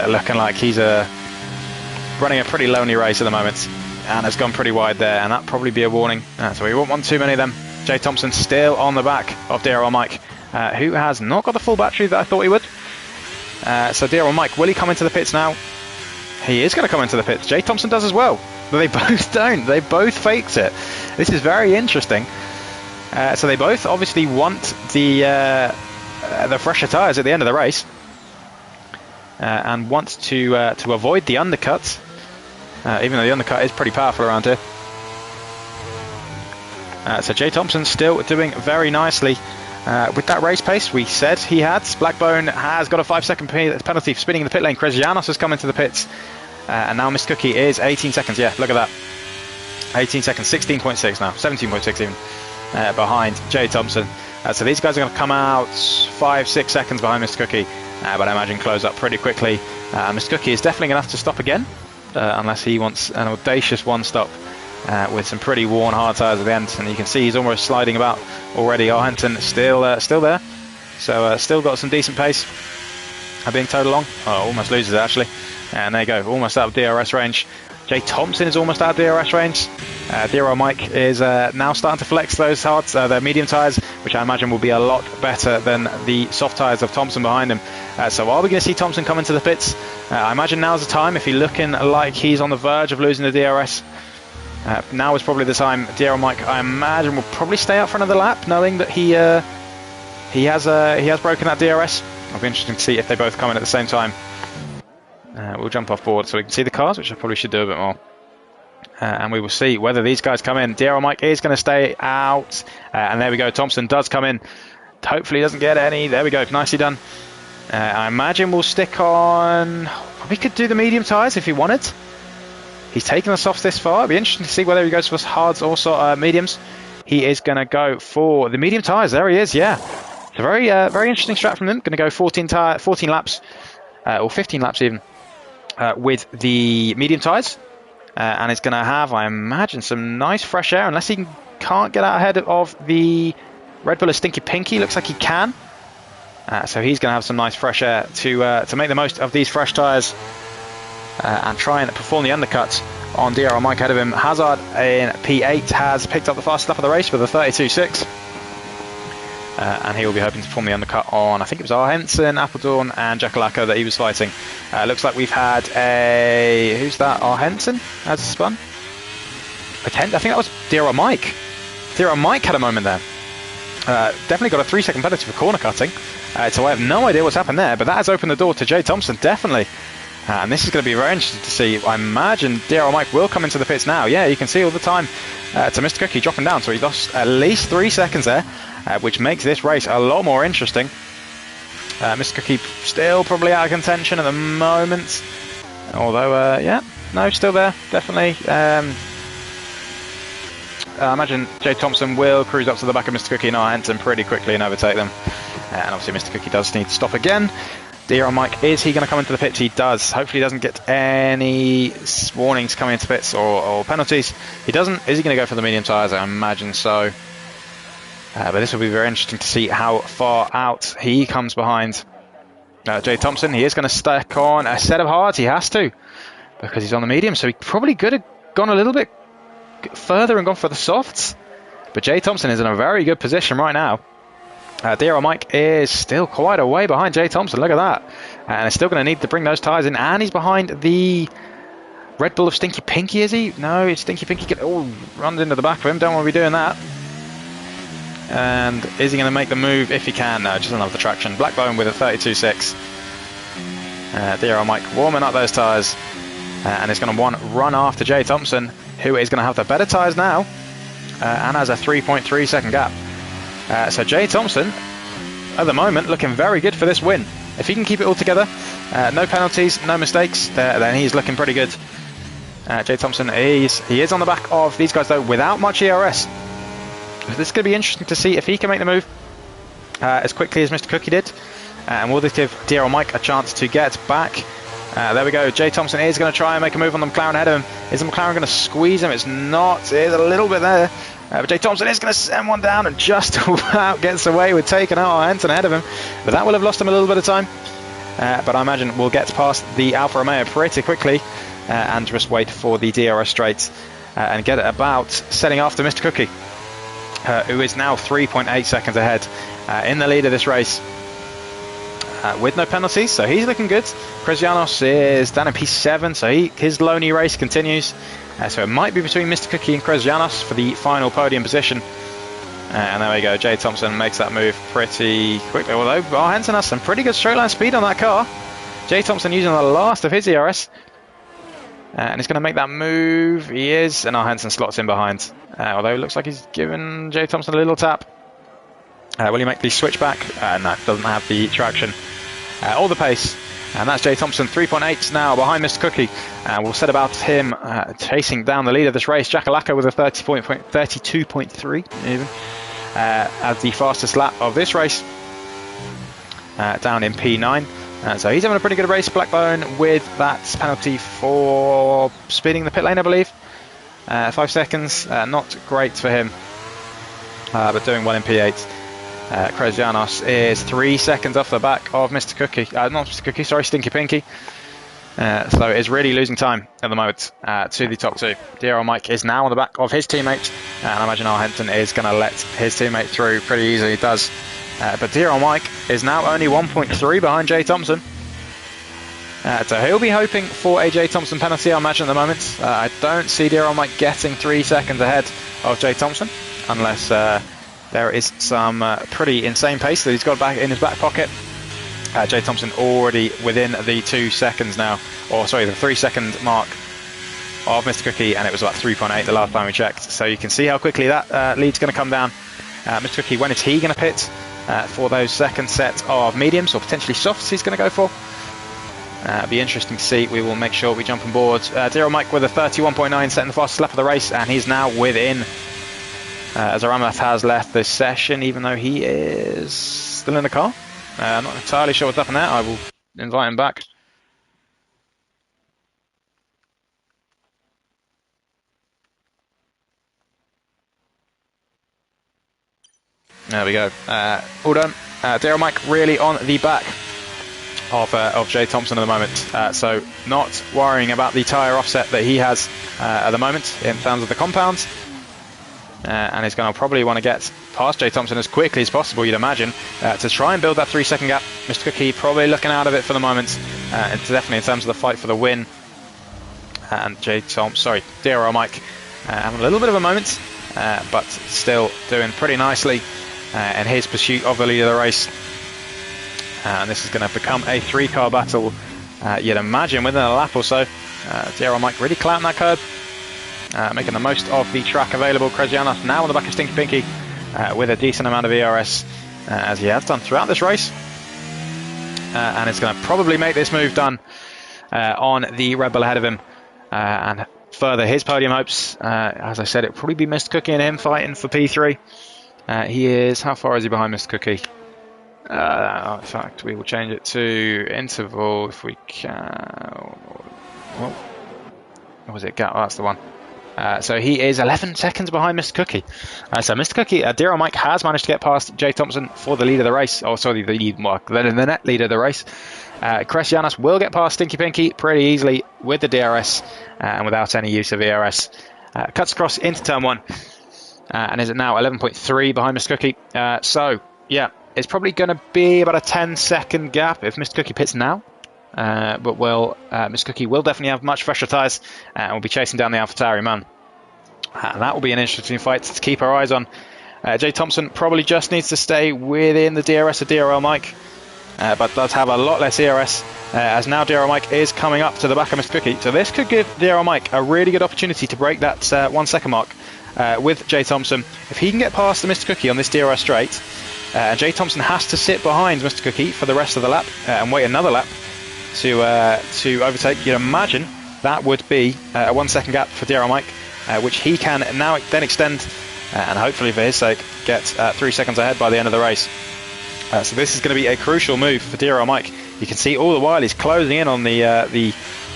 looking like he's running a pretty lonely race at the moment, and has gone pretty wide there, and that'd probably be a warning. So we won't want too many of them. Jay Thompson still on the back of DRL Mike, who has not got the full battery that I thought he would. So DRL Mike, will he come into the pits now? He is going to come into the pits. Jay Thompson does as well, but they both don't. They both faked it. This is very interesting. So they both obviously want the fresher tyres at the end of the race, and want to avoid the undercut. Even though the undercut is pretty powerful around here. So Jay Thompson still doing very nicely with that race pace we said he had. Blackbone has got a 5-second penalty for spinning in the pit lane. Krezjanos has come into the pits, and now Mr. Cookie is 18 seconds. Yeah, look at that. 18 seconds, 16.6 now, 17.6 even behind Jay Thompson. So these guys are going to come out 5-6 seconds behind Mr. Cookie, but I imagine close up pretty quickly. Mr. Cookie is definitely going to have to stop again. Unless he wants an audacious one-stop with some pretty worn hard tyres at the end, and you can see he's almost sliding about already. Our Henson still there, so still got some decent pace. Being towed along, almost loses it actually, and there you go, almost out of DRS range. Jay Thompson is almost out of DRS range. DRL Mike is now starting to flex those hards, their medium tyres, which I imagine will be a lot better than the soft tyres of Thompson behind him. So are we going to see Thompson come into the pits? I imagine now's the time. If he's looking like he's on the verge of losing the DRS, now is probably the time. DRL Mike, I imagine, will probably stay out for another lap, knowing that he has broken that DRS. It'll be interesting to see if they both come in at the same time. We'll jump off board so we can see the cars, which I probably should do a bit more. And we will see whether these guys come in. DRL Mike is going to stay out. And there we go. Thompson does come in. Hopefully he doesn't get any. There we go. Nicely done. I imagine we'll stick on... We could do the medium tyres if he wanted. He's taken us off this far. It'll be interesting to see whether he goes for hards or mediums. He is going to go for the medium tyres. There he is, yeah. It's a very interesting strat from him. Going to go 14 laps, or 15 laps even, with the medium tyres. And it's going to have, I imagine, some nice fresh air, unless he can't get out ahead of the Red Bull Stinky Pinky. Looks like he can. So he's going to have some nice fresh air to make the most of these fresh tyres and try and perform the undercuts on DRL Mike ahead of him. Hazard in P8 has picked up the fastest lap of the race with a 32.6. And he will be hoping to perform the undercut on, I think it was Henson, Appledorn and Jakalako that he was fighting. Looks like we've had a... Who's that? Henson has spun? I think that was DRL Mike. DRL Mike had a moment there. Definitely got a 3-second penalty for corner cutting. So I have no idea what's happened there, but that has opened the door to Jay Thompson, definitely. And this is going to be very interesting to see. I imagine DRL Mike will come into the pits now. Yeah, you can see all the time to Mr. Cookie dropping down. So he lost at least 3 seconds there, which makes this race a lot more interesting. Mr. Cookie still probably out of contention at the moment. Although, yeah, no, still there, definitely. I imagine Jay Thompson will cruise up to the back of Mr. Cookie and Henson pretty quickly and overtake them. And obviously Mr. Cookie does need to stop again. DRL Mike, is he going to come into the pits? He does. Hopefully he doesn't get any warnings coming into pits or penalties. He doesn't. Is he going to go for the medium tyres? I imagine so. But this will be very interesting to see how far out he comes behind Jay Thompson. He is going to stack on a set of hards. He has to, because he's on the medium. So he probably could have gone a little bit further and gone for the softs. But Jay Thompson is in a very good position right now. DRL Mike is still quite a way behind Jay Thompson. Look at that. And is still going to need to bring those tyres in. And he's behind the Red Bull of Stinky Pinky, is he? No, it's Stinky Pinky. Oh, runs into the back of him. Don't want to be doing that. And is he going to make the move if he can? No, just another traction. Blackbone with a 32.6. DRL Mike warming up those tyres. And is going to run after Jay Thompson, who is going to have the better tyres now. And has a 3.3 second gap. So Jay Thompson, at the moment, looking very good for this win. If he can keep it all together, no penalties, no mistakes, then he's looking pretty good. Jay Thompson, he is on the back of these guys, though, without much ERS. This is going to be interesting to see if he can make the move as quickly as Mr. Cookie did. And will this give DRL Mike a chance to get back? There we go. Jay Thompson is going to try and make a move on the McLaren ahead of him. Is the McLaren going to squeeze him? It's not. It is a little bit there. But Jay Thompson is going to send one down and just about gets away with taking out Henson ahead of him. But that will have lost him a little bit of time. But I imagine we'll get past the Alfa Romeo pretty quickly and just wait for the DRS straight and get it about setting after Mr. Cookie, who is now 3.8 seconds ahead in the lead of this race. With no penalties, so he's looking good. Kresianos is down in P7, so his lonely race continues. So it might be between Mr. Cookie and Kresianos for the final podium position. And there we go, Jay Thompson makes that move pretty quickly. Although Henson has some pretty good straight line speed on that car. Jay Thompson using the last of his ERS. And he's going to make that move. He is, and Henson slots in behind. Although it looks like he's given Jay Thompson a little tap. Will he make the switch back? No, doesn't have the traction or the pace. And that's Jay Thompson, 3.8 now behind Mr. Cookie. We'll set about him chasing down the lead of this race. Jackalaka with a 32.3 even as the fastest lap of this race, down in P9. So he's having a pretty good race. Blackbone with that penalty for speeding the pit lane, I believe. 5 seconds, not great for him, but doing well in P8. Kresianos is 3 seconds off the back of Mr. Cookie. Not Mr. Cookie, sorry, Stinky Pinky. So is really losing time at the moment to the top two. DRL Mike is now on the back of his teammate. And I imagine Henson is going to let his teammate through pretty easily. He does. But DRL Mike is now only 1.3 behind Jay Thompson. So he'll be hoping for a Jay Thompson penalty, I imagine, at the moment. I don't see DRL Mike getting 3 seconds ahead of Jay Thompson, unless there is some pretty insane pace that he's got back in his back pocket. Jay Thompson already within the 2 seconds now, or sorry, the 3 second mark of Mr. Cookie, and it was about 3.8 the last time we checked. So you can see how quickly that lead's going to come down. Mr. Cookie, when is he going to pit for those second set of mediums or potentially softs he's going to go for? Be interesting to see. We will make sure we jump on board. DRL Mike with a 31.9 setting the fastest lap of the race, and he's now within. As Aramat has left this session, even though he is still in the car. I'm not entirely sure what's happened there. I will invite him back. There we go. All done. DRL Mike really on the back of Jay Thompson at the moment. So not worrying about the tyre offset that he has at the moment in terms of the compounds. And he's going to probably want to get past Jay Thompson as quickly as possible, you'd imagine, to try and build that 3 second gap. Mr. Cookie probably looking out of it for the moment, definitely in terms of the fight for the win. And DRL Mike having a little bit of a moment, but still doing pretty nicely in his pursuit of the lead of the race. And this is going to become a 3-car battle You'd imagine within a lap or so. DRL Mike really clouting that curb, making the most of the track available. Kresianos now on the back of Stinky Pinky with a decent amount of ERS, as he has done throughout this race. And it's going to probably make this move done on the Red Bull ahead of him, and further his podium hopes. As I said, it'll probably be Mr. Cookie and him fighting for P3. He is, how far is he behind Mr. Cookie? In fact, we will change it to interval if we can. What was it? Gap, oh, that's the one. So he is 11 seconds behind Mr. Cookie. So Mr. Cookie, DRL Mike has managed to get past Jay Thompson for the lead of the race. Oh, sorry, the net lead of the race. Kresianos will get past Stinky Pinky pretty easily with the DRS and without any use of ERS. Cuts across into turn 1 and is now 11.3 behind Mr. Cookie. So, yeah, it's probably going to be about a 10-second gap if Mr. Cookie pits now. But Mr. Cookie will definitely have much fresher tyres and will be chasing down the AlphaTauri man. And that will be an interesting fight to keep our eyes on. Jay Thompson probably just needs to stay within the DRS of DRL Mike, but does have a lot less ERS, as now DRL Mike is coming up to the back of Mr. Cookie. So this could give DRL Mike a really good opportunity to break that 1 second mark with Jay Thompson. If he can get past the Mr. Cookie on this DRS straight, Jay Thompson has to sit behind Mr. Cookie for the rest of the lap and wait another lap to overtake. You'd imagine that would be a 1 second gap for DRL Mike, which he can now then extend and hopefully for his sake get 3 seconds ahead by the end of the race. So this is going to be a crucial move for DRL Mike. You can see all the while he's closing in on the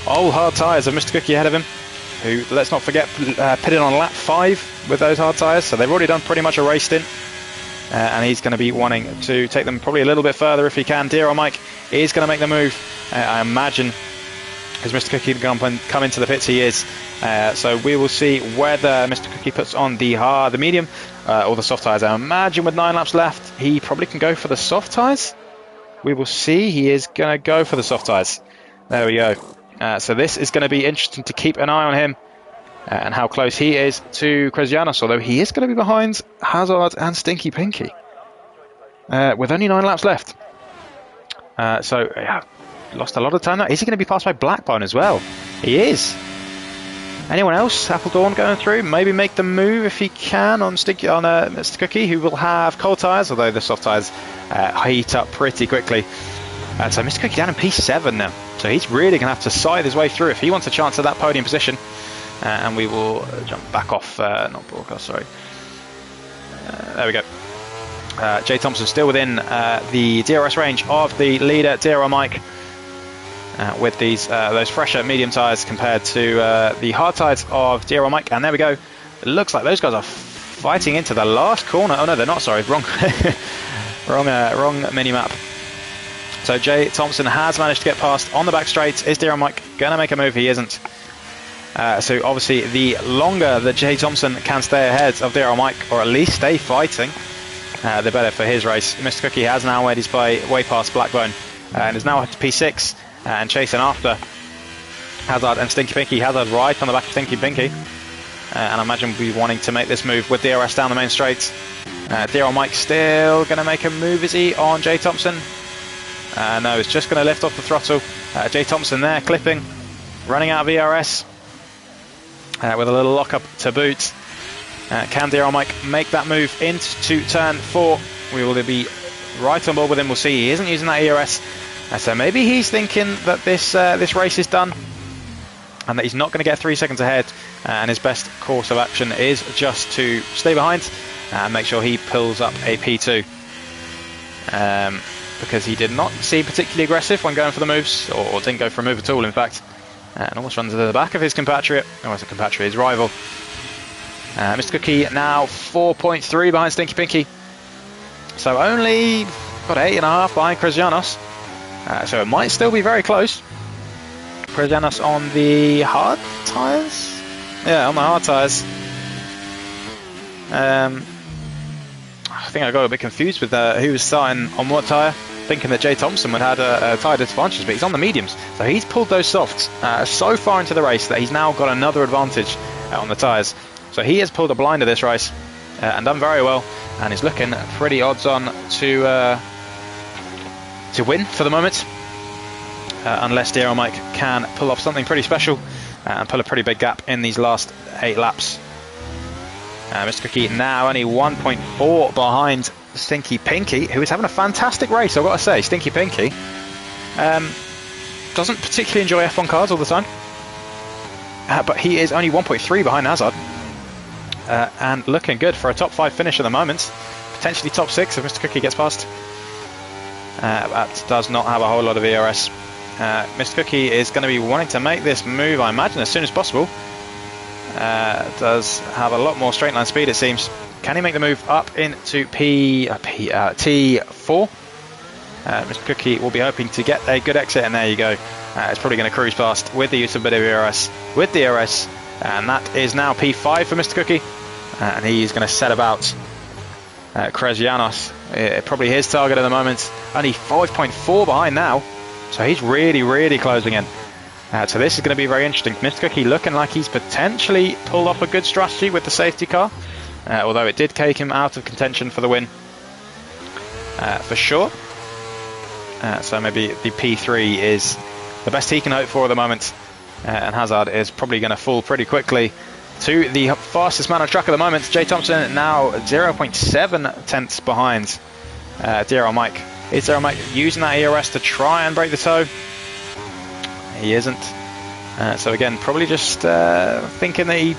old hard tyres of Mr. Cookie ahead of him, who, let's not forget, pitted on lap 5 with those hard tyres, so they've already done pretty much a race stint. And he's going to be wanting to take them probably a little bit further if he can. DRL Mike is going to make the move, I imagine, as Mr. Cookie can come into the pits. He is. So we will see whether Mr. Cookie puts on the medium or the soft tyres. I imagine with 9 laps left, he probably can go for the soft tyres. We will see. He is going to go for the soft tyres. There we go. So this is going to be interesting to keep an eye on him and how close he is to Kresianos, although he is going to be behind Hazard and Stinky Pinky with only 9 laps left. So, yeah, lost a lot of time now. Is he going to be passed by Blackbone as well? He is. Anyone else? Appledorn going through? Maybe make the move if he can on Mr. Cookie, who will have cold tyres, although the soft tyres heat up pretty quickly. So Mr. Cookie down in P7 now. So he's really going to have to scythe his way through if he wants a chance at that podium position. And we will jump back off, not broadcast, sorry. There we go. Jay Thompson still within the DRS range of the leader, DRL Mike, with those fresher medium tyres compared to the hard tyres of DRL Mike. And there we go. It looks like those guys are fighting into the last corner. Oh no, they're not, sorry, wrong wrong mini-map. So Jay Thompson has managed to get past on the back straight. Is DRL Mike going to make a move? He isn't. So obviously the longer that Jay Thompson can stay ahead of DRL Mike, or at least stay fighting, the better for his race. Mr. Cookie has now made his way past Blackbone and is now up to P6 and chasing after Hazard and Stinky Pinky. Hazard right on the back of Stinky Pinky, and I imagine we'll be wanting to make this move with DRS down the main straight. DRL Mike still going to make a move, is he, on Jay Thompson? No, it's just going to lift off the throttle. Jay Thompson there clipping, running out of ERS. With a little lock-up to boot. Can DRL Mike make that move into turn 4? We will be right on board with him. We'll see. He isn't using that ERS. So maybe he's thinking that this race is done and that he's not going to get 3 seconds ahead. And his best course of action is just to stay behind and make sure he pulls up a P2. Because he did not seem particularly aggressive when going for the moves, or didn't go for a move at all, in fact. And almost runs to the back of his compatriot. Oh, it's a compatriot, his rival. Mr. Cookie now 4.3 behind Stinky Pinky. So only got 8.5 behind Kresianos. So it might still be very close. Kresianos on the hard tyres? Yeah, on the hard tyres. I think I got a bit confused with who was starting on what tyre, thinking that Jay Thompson would have had a tyre disadvantage, but he's on the mediums. So he's pulled those softs so far into the race that he's now got another advantage on the tyres. So he has pulled a blinder this race and done very well, and is looking pretty odds on to win for the moment. unless DRL Mike can pull off something pretty special and pull a pretty big gap in these last 8 laps. Mr. Cookie now only 1.4 behind Stinky Pinky, who is having a fantastic race, I've got to say. Stinky Pinky doesn't particularly enjoy F1 cars all the time, but he is only 1.3 behind Hazard, and looking good for a top 5 finish at the moment. Potentially top 6 if Mr. Cookie gets past. That does not have a whole lot of ERS. Mr. Cookie is going to be wanting to make this move, I imagine, as soon as possible. Does have a lot more straight line speed, it seems. Can he make the move up into T4? Mr. Cookie will be hoping to get a good exit, and there you go. It's probably going to cruise past with the use of a bit of ERS with DRS, and that is now P5 for Mr. Cookie, and he's going to set about Kresianos, probably his target at the moment. Only 5.4 behind now, so he's really closing in. So this is going to be very interesting. Mr. Cookie looking like he's potentially pulled off a good strategy with the safety car, although it did take him out of contention for the win, for sure. So maybe the P3 is the best he can hope for at the moment, and Hazard is probably going to fall pretty quickly to the fastest man on track at the moment. Jay Thompson now 0.7 tenths behind DRL Mike. Is DRL Mike using that ERS to try and break the toe? He isn't. So again, probably just thinking that he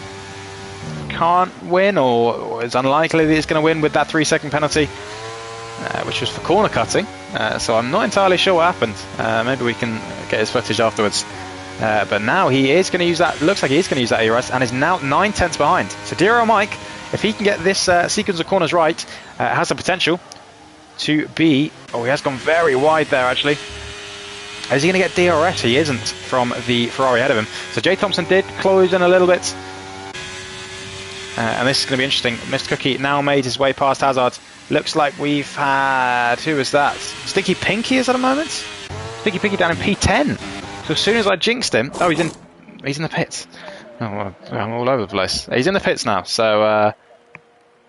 can't win, or it's unlikely that he's going to win with that 3-second penalty, which was for corner cutting. So I'm not entirely sure what happened. Maybe we can get his footage afterwards. But now he is going to use that. Looks like he is going to use that ERS, and is now 9 tenths behind. So DRL Mike, if he can get this sequence of corners right, has the potential to be. Oh, he has gone very wide there actually. Is he going to get DRS? He isn't, from the Ferrari ahead of him. So Jay Thompson did close in a little bit. And this is going to be interesting. Mr. Cookie now made his way past Hazard. Looks like we've had... Who was that? Stinky Pinky is at the moment? Stinky Pinky down in P10. So as soon as I jinxed him... Oh, he's in the pits. Oh, well, I'm all over the place. He's in the pits now. So,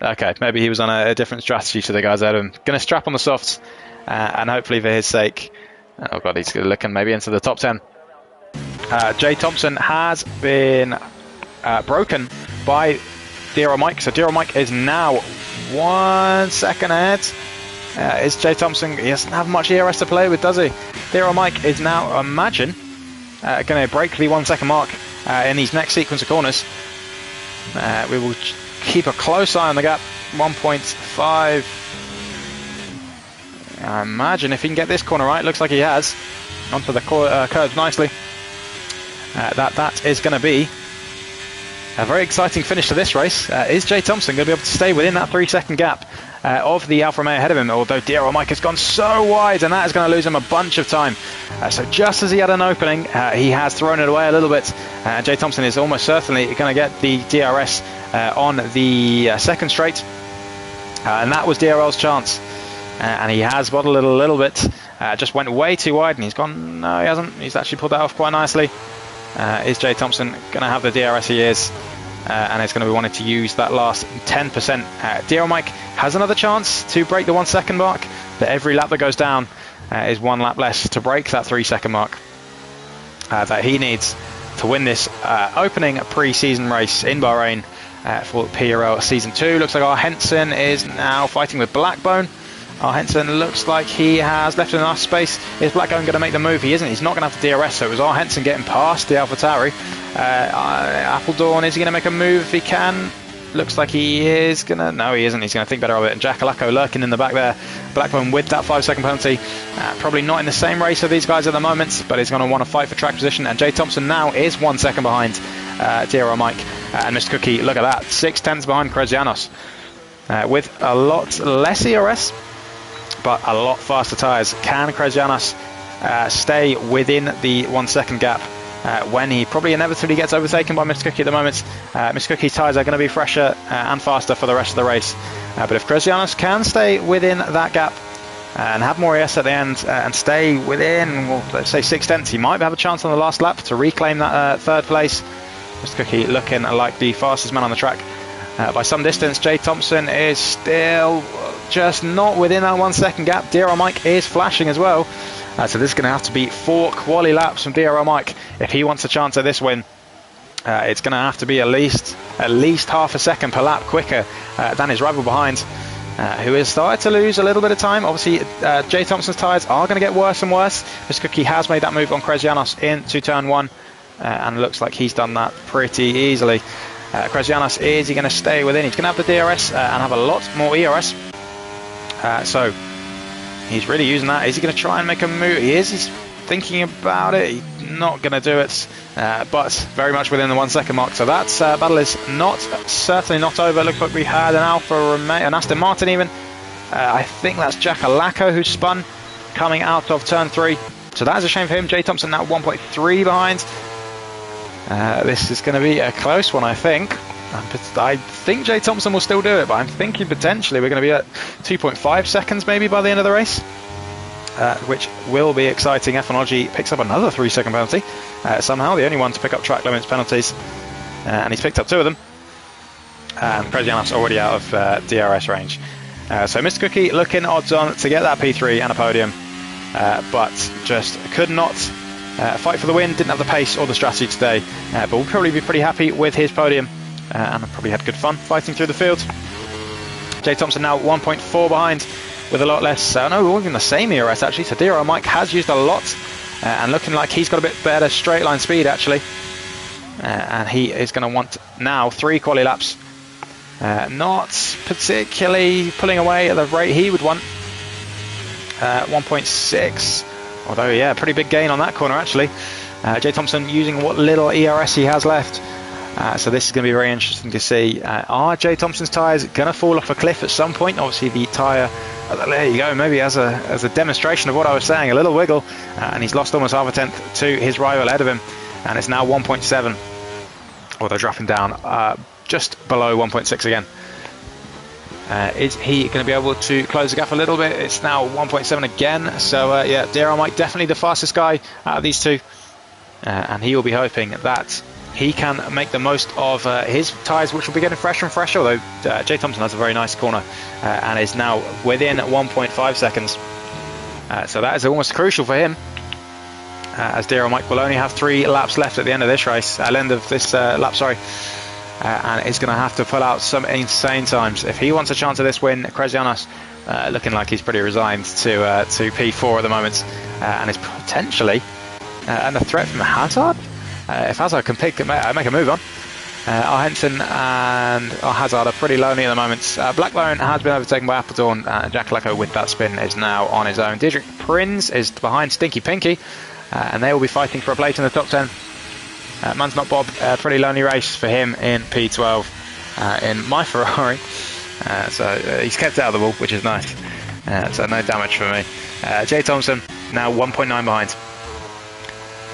okay, maybe he was on a different strategy to the guys ahead of him. Going to strap on the softs. And hopefully for his sake... Oh god, he's looking maybe into the top 10. Jay Thompson has been broken by DRL Mike. So DRL Mike is now 1 second ahead. Is Jay Thompson? He doesn't have much ERS to play with, does he? DRL Mike is now, imagine, going to break the 1 second mark in these next sequence of corners. We will keep a close eye on the gap. 1.5. I imagine if he can get this corner right, looks like he has, onto the curves nicely. That is going to be a very exciting finish to this race. Is Jay Thompson going to be able to stay within that 3-second gap of the Alfa Romeo ahead of him? Although DRL Mike has gone so wide, and that is going to lose him a bunch of time. So just as he had an opening, he has thrown it away a little bit. Jay Thompson is almost certainly going to get the DRS on the second straight, and that was DRL's chance. And he has bottled it a little bit. Just went way too wide, and he's gone. No, he hasn't. He's actually pulled that off quite nicely. Is Jay Thompson going to have the DRS? He is, and he's going to be wanting to use that last 10%. DRL Mike has another chance to break the 1 second mark, but every lap that goes down is 1 lap less to break that 3 second mark that he needs to win this opening pre-season race in Bahrain for PRL Season 2. Looks like our Henson is now fighting with Blackbone. Our Henson looks like he has left enough space. Is Blackbone going to make the move? He isn't. He's not going to have the DRS, so it was our Henson getting past the AlphaTauri. Appledorn, is he going to make a move if he can? Looks like he is going to... No, he isn't. He's going to think better of it. And Jackalacco lurking in the back there. Blackbone with that 5-second penalty. Probably not in the same race with these guys at the moment, but he's going to want to fight for track position. And Jay Thompson now is 1 second behind DRL Mike. And Mr. Cookie, look at that. 6 tenths behind Kresianos. With a lot less ERS, but a lot faster tyres. Can Kresianos stay within the 1 second gap when he probably inevitably gets overtaken by Mr. Cookie at the moment? Mr. Cookie's tyres are going to be fresher and faster for the rest of the race. But if Kresianos can stay within that gap and have more ES at the end and stay within, well, let's say 6 tenths, he might have a chance on the last lap to reclaim that third place. Mr. Cookie looking like the fastest man on the track by some distance. Jay Thompson is still just not within that 1 second gap. DRL Mike is flashing as well. So this is going to have to be 4 quali laps from DRL Mike if he wants a chance at this win. It's going to have to be at least half a second per lap quicker than his rival behind, who has started to lose a little bit of time. Obviously, Jay Thompson's tyres are going to get worse and worse. Mr. Cookie has made that move on Kresianos into turn 1, and looks like he's done that pretty easily. Kresianos, is he going to stay within? He's going to have the DRS and have a lot more ERS. So he's really using that. Is he going to try and make a move? He is. He's thinking about it. He's not going to do it, but very much within the 1 second mark. So that battle is certainly not over. Looks like we had an Aston Martin even. I think that's Jack Alacco who spun coming out of turn 3. So that is a shame for him. Jay Thompson now 1.3 behind. This is going to be a close one, I think. I think Jay Thompson will still do it, but I'm thinking potentially we're going to be at 2.5 seconds maybe by the end of the race, which will be exciting. F1 picks up another 3-second penalty, somehow the only one to pick up track limits penalties, and he's picked up 2 of them. And Kresianov's already out of DRS range. So Mr. Cookie looking odds on to get that P3 and a podium, but just could not fight for the win, didn't have the pace or the strategy today, but will probably be pretty happy with his podium, and probably had good fun fighting through the field. Jay Thompson now 1.4 behind with a lot less, no, even the same ERS actually. So DRL Mike has used a lot, and looking like he's got a bit better straight line speed actually, and he is going to want now 3 quali laps, not particularly pulling away at the rate he would want. 1.6, although yeah, pretty big gain on that corner actually. Jay Thompson using what little ERS he has left, so this is going to be very interesting to see. Are Jay Thompson's tyres going to fall off a cliff at some point? Obviously the tyre, there you go, maybe as a demonstration of what I was saying, a little wiggle, and he's lost almost half a tenth to his rival ahead of him, and it's now 1.7, although dropping down just below 1.6 again. Is he going to be able to close the gap a little bit? It's now 1.7 again, so yeah, DRL Mike definitely the fastest guy out of these 2, and he will be hoping that he can make the most of his tyres, which will be getting fresher and fresher, although Jay Thompson has a very nice corner and is now within 1.5 seconds. So that is almost crucial for him, as DRL Mike will only have 3 laps left at the end of this race, end of this lap, sorry. And he's going to have to pull out some insane times if he wants a chance at this win. Kresianos looking like he's pretty resigned to P4 at the moment, and is potentially under threat from Hazard. If Hazard can make a move on, Henson and Hazard are pretty lonely at the moment. Blackburn has been overtaken by Appledorn. Jack Lecco with that spin is now on his own. Diedrich Prinz is behind Stinky Pinky, and they will be fighting for a place in the top 10. Man's Not Bob, pretty lonely race for him in P12 in my Ferrari, so he's kept out of the wall, which is nice, so no damage for me. Jay Thompson now 1.9 behind,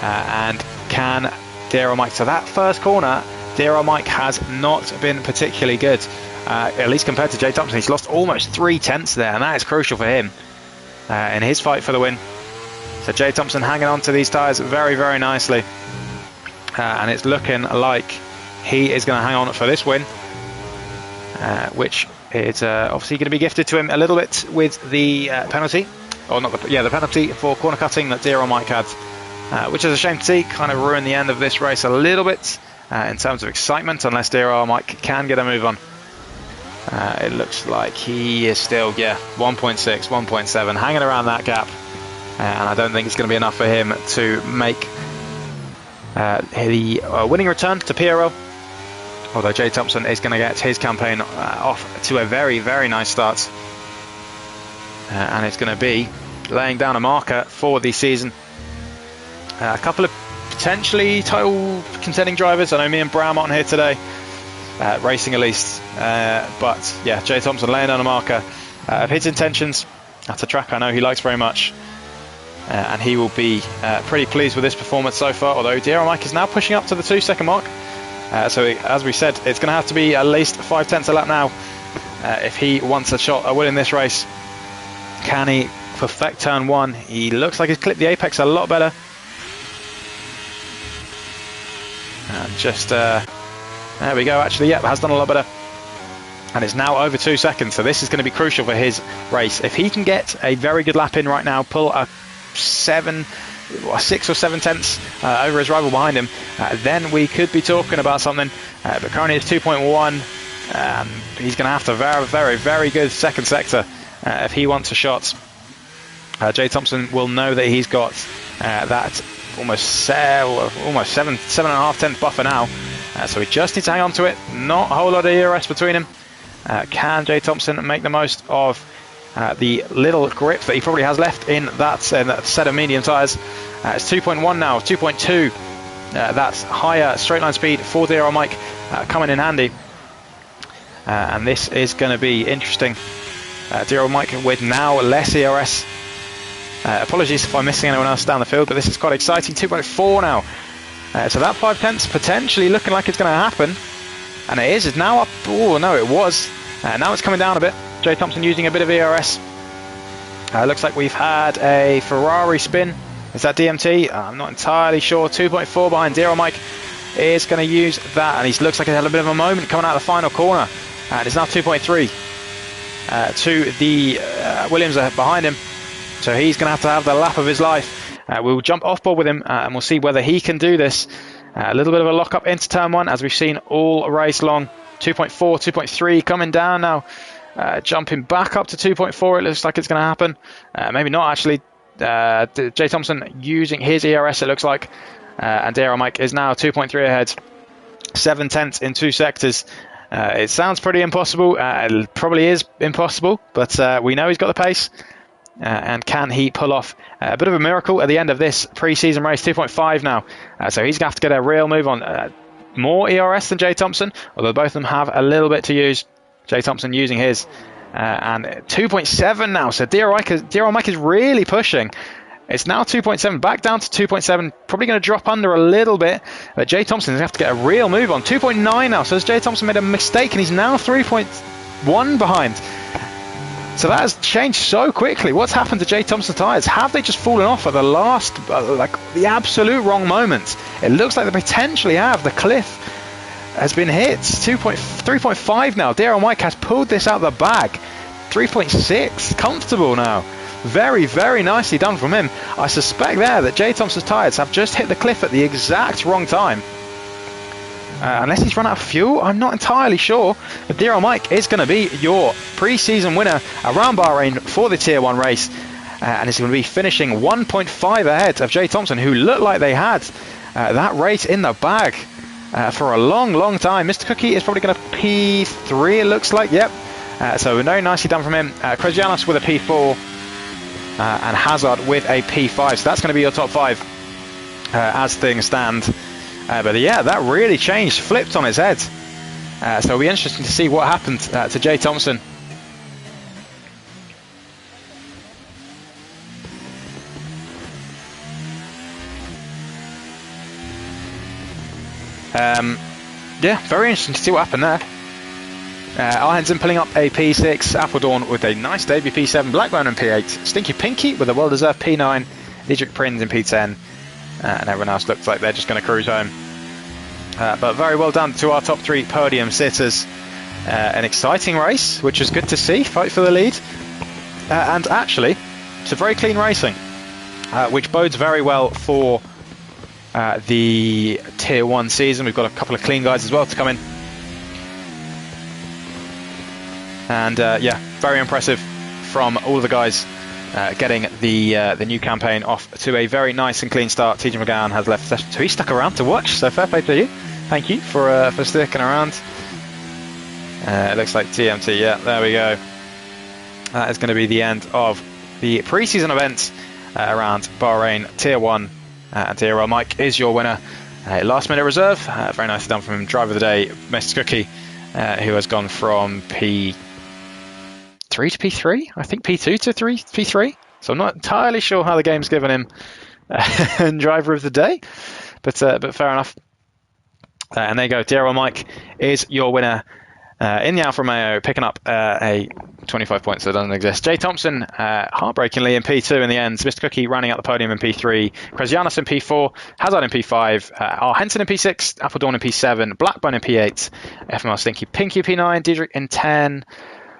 and can DRL Mike, so that first corner DRL Mike has not been particularly good, at least compared to Jay Thompson. He's lost almost 3 tenths there, and that is crucial for him in his fight for the win. So Jay Thompson hanging on to these tyres very, very nicely. And it's looking like he is going to hang on for this win, which is obviously going to be gifted to him a little bit with the penalty, or not the penalty for corner cutting that DRL Mike had, which is a shame to see. Kind of ruined the end of this race a little bit in terms of excitement, unless DRL Mike can get a move on. It looks like he is still 1.6, 1.7, hanging around that gap, and I don't think it's going to be enough for him to make the winning return to PRL, although Jay Thompson is going to get his campaign off to a very, very nice start, and it's going to be laying down a marker for the season. A couple of potentially title contending drivers, I know me and Brown aren't here today, racing at least, but yeah, Jay Thompson laying down a marker of his intentions at a track I know he likes very much. And he will be pretty pleased with this performance so far, although DRL Mike is now pushing up to the 2-second mark. So as we said, it's going to have to be at least 5 tenths a lap now if he wants a shot at winning this race. Can he perfect turn 1? He looks like he's clipped the apex a lot better. And just, there we go, actually, yep, has done a lot better. And it's now over 2 seconds, so this is going to be crucial for his race. If he can get a very good lap in right now, pull a 6 or 7 tenths over his rival behind him, then we could be talking about something. But currently it's 2.1. He's going to have to very, very good second sector if he wants a shot. Jay Thompson will know that he's got that almost 7.5 tenth buffer now. So we just need to hang on to it. Not a whole lot of ERS between him. Can Jay Thompson make the most of the little grip that he probably has left in that set of medium tyres? It's 2.1 now, 2.2. That's higher straight line speed for DRL Mike coming in handy. And this is going to be interesting. DRL Mike with now less ERS. Apologies if I'm missing anyone else down the field, but this is quite exciting. 2.4 now. So that 5 tenths potentially looking like it's going to happen. And it is. It's now up. Oh, no, it was. Now it's coming down a bit. Jay Thompson using a bit of ERS. Looks like we've had a Ferrari spin. Is that DMT? I'm not entirely sure. 2.4 behind DRL Mike is going to use that. And he looks like he's had a bit of a moment coming out of the final corner. And it's now 2.3 to the Williams behind him. So he's going to have the lap of his life. We'll jump off board with him and we'll see whether he can do this. A little bit of a lock up into turn 1 as we've seen all race long. 2.4, 2.3 coming down now. Jumping back up to 2.4, it looks like it's going to happen. Maybe not actually. Jay Thompson using his ERS, it looks like. And DRL Mike is now 2.3 ahead. 7 tenths in 2 sectors. It sounds pretty impossible. It probably is impossible, but we know he's got the pace. And can he pull off a bit of a miracle at the end of this pre-season race? 2.5 now. So he's going to have to get a real move on. More ERS than Jay Thompson, although both of them have a little bit to use. Jay Thompson using his. And 2.7 now. So DRL Mike is really pushing. It's now 2.7, back down to 2.7. Probably going to drop under a little bit. But Jay Thompson is going to have to get a real move on. 2.9 now. So as Jay Thompson made a mistake and he's now 3.1 behind. So that has changed so quickly. What's happened to Jay Thompson's tyres? Have they just fallen off at the last, the absolute wrong moment? It looks like they potentially have. The cliff has been hit. 3.5 now. DRL Mike has pulled this out of the bag. 3.6. Comfortable now. Very, very nicely done from him. I suspect there that Jay Thompson's tyres have just hit the cliff at the exact wrong time. Unless he's run out of fuel, I'm not entirely sure. But DRL Mike is going to be your pre-season winner around Bahrain for the Tier 1 race. And is going to be finishing 1.5 ahead of Jay Thompson, who looked like they had that race in the bag for a long, long time. Mr. Cookie is probably going to P3, it looks like. Yep. So very nicely done from him. Krasjanos with a P4 and Hazard with a P5. So that's going to be your top 5 as things stand. But yeah, that really changed, flipped on its head. So it'll be interesting to see what happened to Jay Thompson. Yeah, very interesting to see what happened there. Ironson pulling up a P6, Appledorn with a nice debut P7, Blackburn in P8, Stinky Pinky with a well-deserved P9, Diedrich Prins in P10. And everyone else looks like they're just going to cruise home. But very well done to our top 3 podium sitters. An exciting race, which is good to see, fight for the lead. And actually, it's a very clean racing, which bodes very well for the Tier 1 season. We've got a couple of clean guys as well to come in. And yeah, very impressive from all of the guys. Getting the new campaign off to a very nice and clean start. TJ McGowan has left the session, so he stuck around to watch. So fair play to you. Thank you for sticking around. It looks like TMT. Yeah, there we go. That is going to be the end of the pre-season events around Bahrain Tier 1. And DRL Mike is your winner. Last minute reserve. Very nicely done from him. Driver of the day, Mr. Cookie, who has gone from P3 to P3, I think P2 to P3. So I'm not entirely sure how the game's given him driver of the day, but fair enough. And there you go, DRL Mike is your winner in the Alfa Romeo, picking up a 25 points that doesn't exist. Jay Thompson, heartbreakingly in P2 in the end. Mr. Cookie running out the podium in P3. Krasjanos in P4. Hazard in P5. Henson in P6. Appledorn in P7. Blackburn in P8. FML Stinky Pinky P9. Diedrich in 10.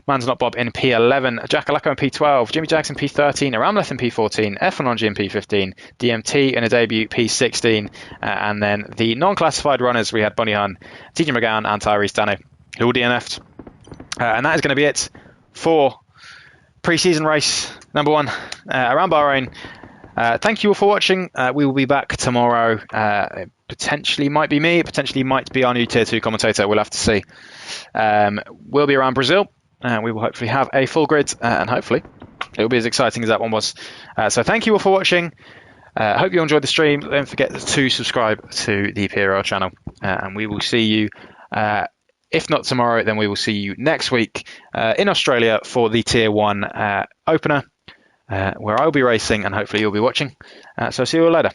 Man's Not Bob in P11, Jack Alacco in P12, Jimmy Jackson P13, Aramleth in P14, F1 in P15, DMT in a debut P16, and then the non-classified runners, we had Bonnie Hunt, TJ McGowan and Tyrese Dano, who all DNF'd. And that is going to be it for pre-season race number 1 around Bahrain. Thank you all for watching. We will be back tomorrow. Potentially might be me, potentially might be our new Tier 2 commentator. We'll have to see. We'll be around Brazil. We will hopefully have a full grid, and hopefully it will be as exciting as that one was. So thank you all for watching. Hope you enjoyed the stream. Don't forget to subscribe to the PRL channel, and we will see you. If not tomorrow, then we will see you next week in Australia for the Tier 1 opener, where I'll be racing and hopefully you'll be watching. So see you all later.